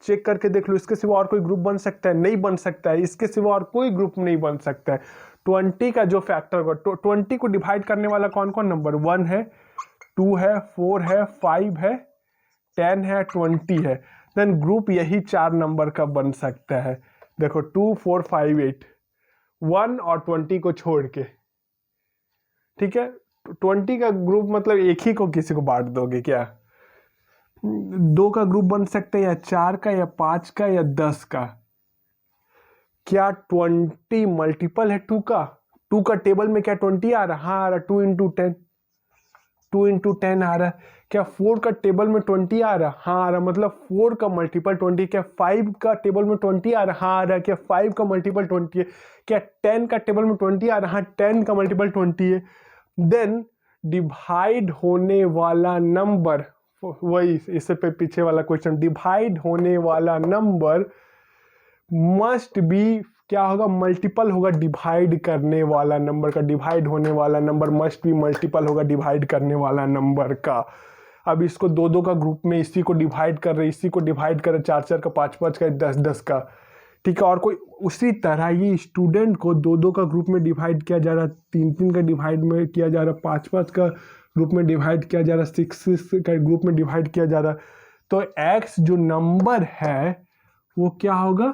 चेक करके देख लो, इसके सिवा और कोई ग्रुप बन सकता है, नहीं बन सकता है, इसके सिवा और कोई ग्रुप नहीं बन सकता है। 20 का जो फैक्टर होगा, 20 को डिवाइड करने वाला कौन कौन नंबर, 1 है, 2 है, 4 है, 5 है, 10 है, 20 है। देन ग्रुप यही 4 नंबर का बन सकता है। देखो 2 4 5 8, 1 और 20 को छोड़ के। ठीक है, 20 का ग्रुप मतलब एक ही को किसी को बांट दोगे क्या? 2 का ग्रुप बन सकता है, या 4 का, या 5 का, या 10 का। क्या 20 मल्टीपल है 2 का? 2 का टेबल में क्या 20 आ रहा? हाँ आ रहा। 2 इंटू 10, 2 इंटू 10 आ रहा। क्या 4 का टेबल में 20 आ रहा? हाँ आ रहा। मतलब 4 का मल्टीपल 20। क्या 5 का टेबल में 20 आ रहा? हाँ आ रहा। क्या 5 का मल्टीपल 20 है? क्या 10 का टेबल में 20 आ रहा? हाँ 10 का मल्टीपल 20 है। देन डिवाइड होने वाला नंबर, वही इससे पे पीछे वाला क्वेश्चन, डिवाइड होने वाला नंबर मस्ट बी क्या होगा? मल्टीपल होगा डिवाइड करने वाला नंबर का। डिवाइड होने वाला नंबर मस्ट बी मल्टीपल होगा डिवाइड करने वाला नंबर का। अब इसको 2-2 का ग्रुप में इसी को डिवाइड कर रहे, इसी को डिवाइड कर रहे, 4-4 का, 5-5 का, 10-10 का, ठीक है। और कोई उसी तरह ये स्टूडेंट को 2-2 का ग्रुप में डिवाइड किया जा रहा, 3-3 का डिवाइड में किया जा रहा, 5-5 का ग्रुप में डिवाइड किया जा रहा, 6-6 का ग्रुप में डिवाइड किया जा रहा। तो एक्स जो नंबर है वो क्या होगा?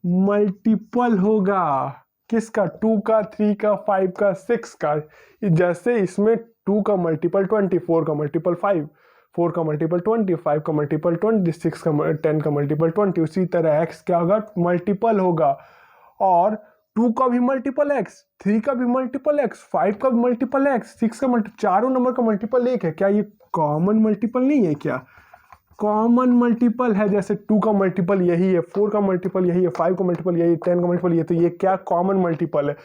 मल्टीपल होगा। किसका? 2 का, 3 का, 5 का, 6 का। जैसे इसमें 2 का मल्टीपल 20, 4 का मल्टीपल 5, 4 का मल्टीपल 20, 5 का मल्टीपल 20, 6 का 10 का मल्टीपल 20। उसी तरह x क्या होगा? मल्टीपल होगा। और 2 का भी मल्टीपल x, 3 का भी मल्टीपल x, 5 का भी मल्टीपल x, 6 का मल्टीपल, चारों नंबर का मल्टीपल 1 है। क्या ये कॉमन मल्टीपल नहीं है क्या? कॉमन मल्टीपल है। जैसे 2 का मल्टीपल यही है, 4 का मल्टीपल यही है, 5 का मल्टीपल यही है, 10 का मल्टीपल ये। तो ये क्या कॉमन मल्टीपल है।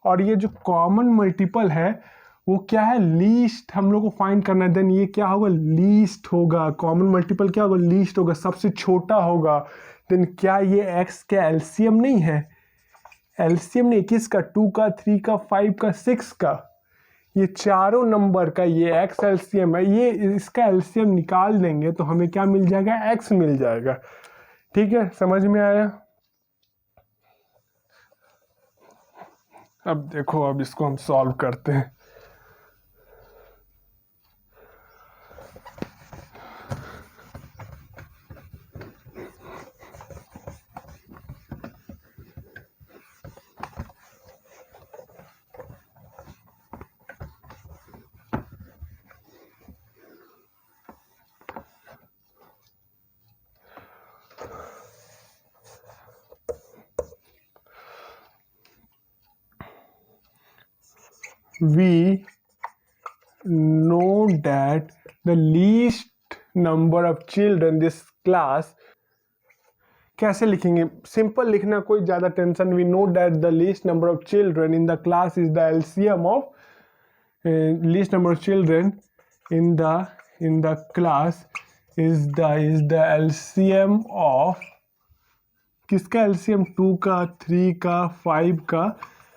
और ये जो कॉमन मल्टीपल है वो क्या है? लीस्ट हम लोग को फाइंड करना है। देन ये क्या होगा? लीस्ट होगा। कॉमन मल्टीपल क्या होगा? लीस्ट होगा, सबसे छोटा होगा। देन क्या ये x का एलसीएम नहीं है? एलसीएम नहीं, किसका? 2 का, 3 का, 5 का, 6 का। ये चारों नंबर का ये x एलसीएम है। ये इसका एलसीएम निकाल देंगे तो हमें क्या मिल जाएगा? x मिल जाएगा। ठीक है, समझ में आया? अब देखो, अब इसको हम सॉल्व करते हैं। We know that the least number of children this class, कैसे लिखेंगे? सिंपल लिखना, कोई ज़्यादा tension. We know that the least number of children in the class is the LCM of least number of children in the class is the LCM of, किसका LCM? 2 का, 3 का, 5 का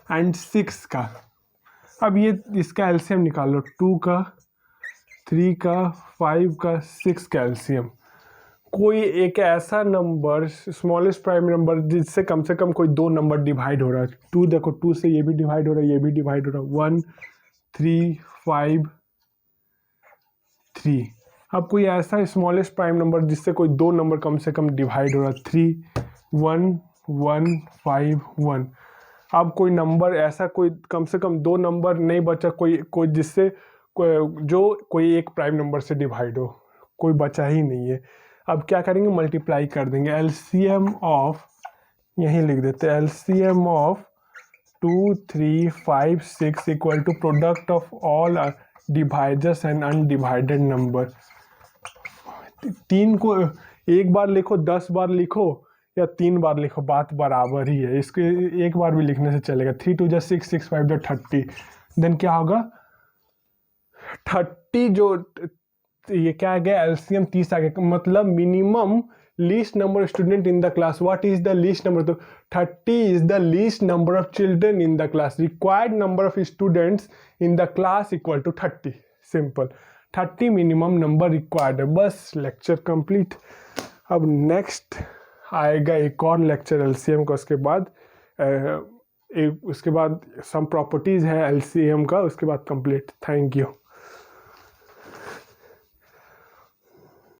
and 6 का। अब ये इसका एलसीएम निकालो, 2 का, 3 का, 5 का, 6 का एलसीएम। कोई एक ऐसा नंबर, स्मॉलेस्ट प्राइम नंबर, जिससे कम से कम कोई 2 नंबर डिवाइड हो रहा है। 2 देखो, 2 से ये भी डिवाइड हो रहा है, ये भी डिवाइड हो रहा है। 1, 3, 5, 3। अब कोई ऐसा स्मॉलेस्ट प्राइम नंबर जिससे कोई 2 नंबर कम से कम डिवाइड हो रहा है। 3, 1, 1, 5, 1। अब कोई नंबर ऐसा, कोई कम से कम 2 नंबर नहीं बचा, कोई जिससे कोई एक प्राइम नंबर से डिवाइड हो, कोई बचा ही नहीं है। अब क्या करेंगे? मल्टीप्लाई कर देंगे। एलसीएम ऑफ, यहीं लिख देते हैं, LCM of 2, 3, 5, 6 equal to product of all dividers and undivided number. 3 को एक बार लिखो, 10 बार लिखो, या 3 बार लिखो, बात बराबर ही है। इसको एक बार भी लिखने से चलेगा। 3 2 जा 6, 6 5 जा 30। देन क्या होगा? 30 जो ये क्या आ गया? एलसीएम 30 आ गया। मतलब minimum least number of student in the class. What is the least number? तो 30 is the least number of children in the class. Required number of students in the class equal to 30। Simple, 30 minimum number required है। बस lecture complete. अब next आएगा एक और lecture LCM का। उसके बाद सम प्रॉपर्टीज है एलसीएम का, उसके बाद कंप्लीट। Thank you.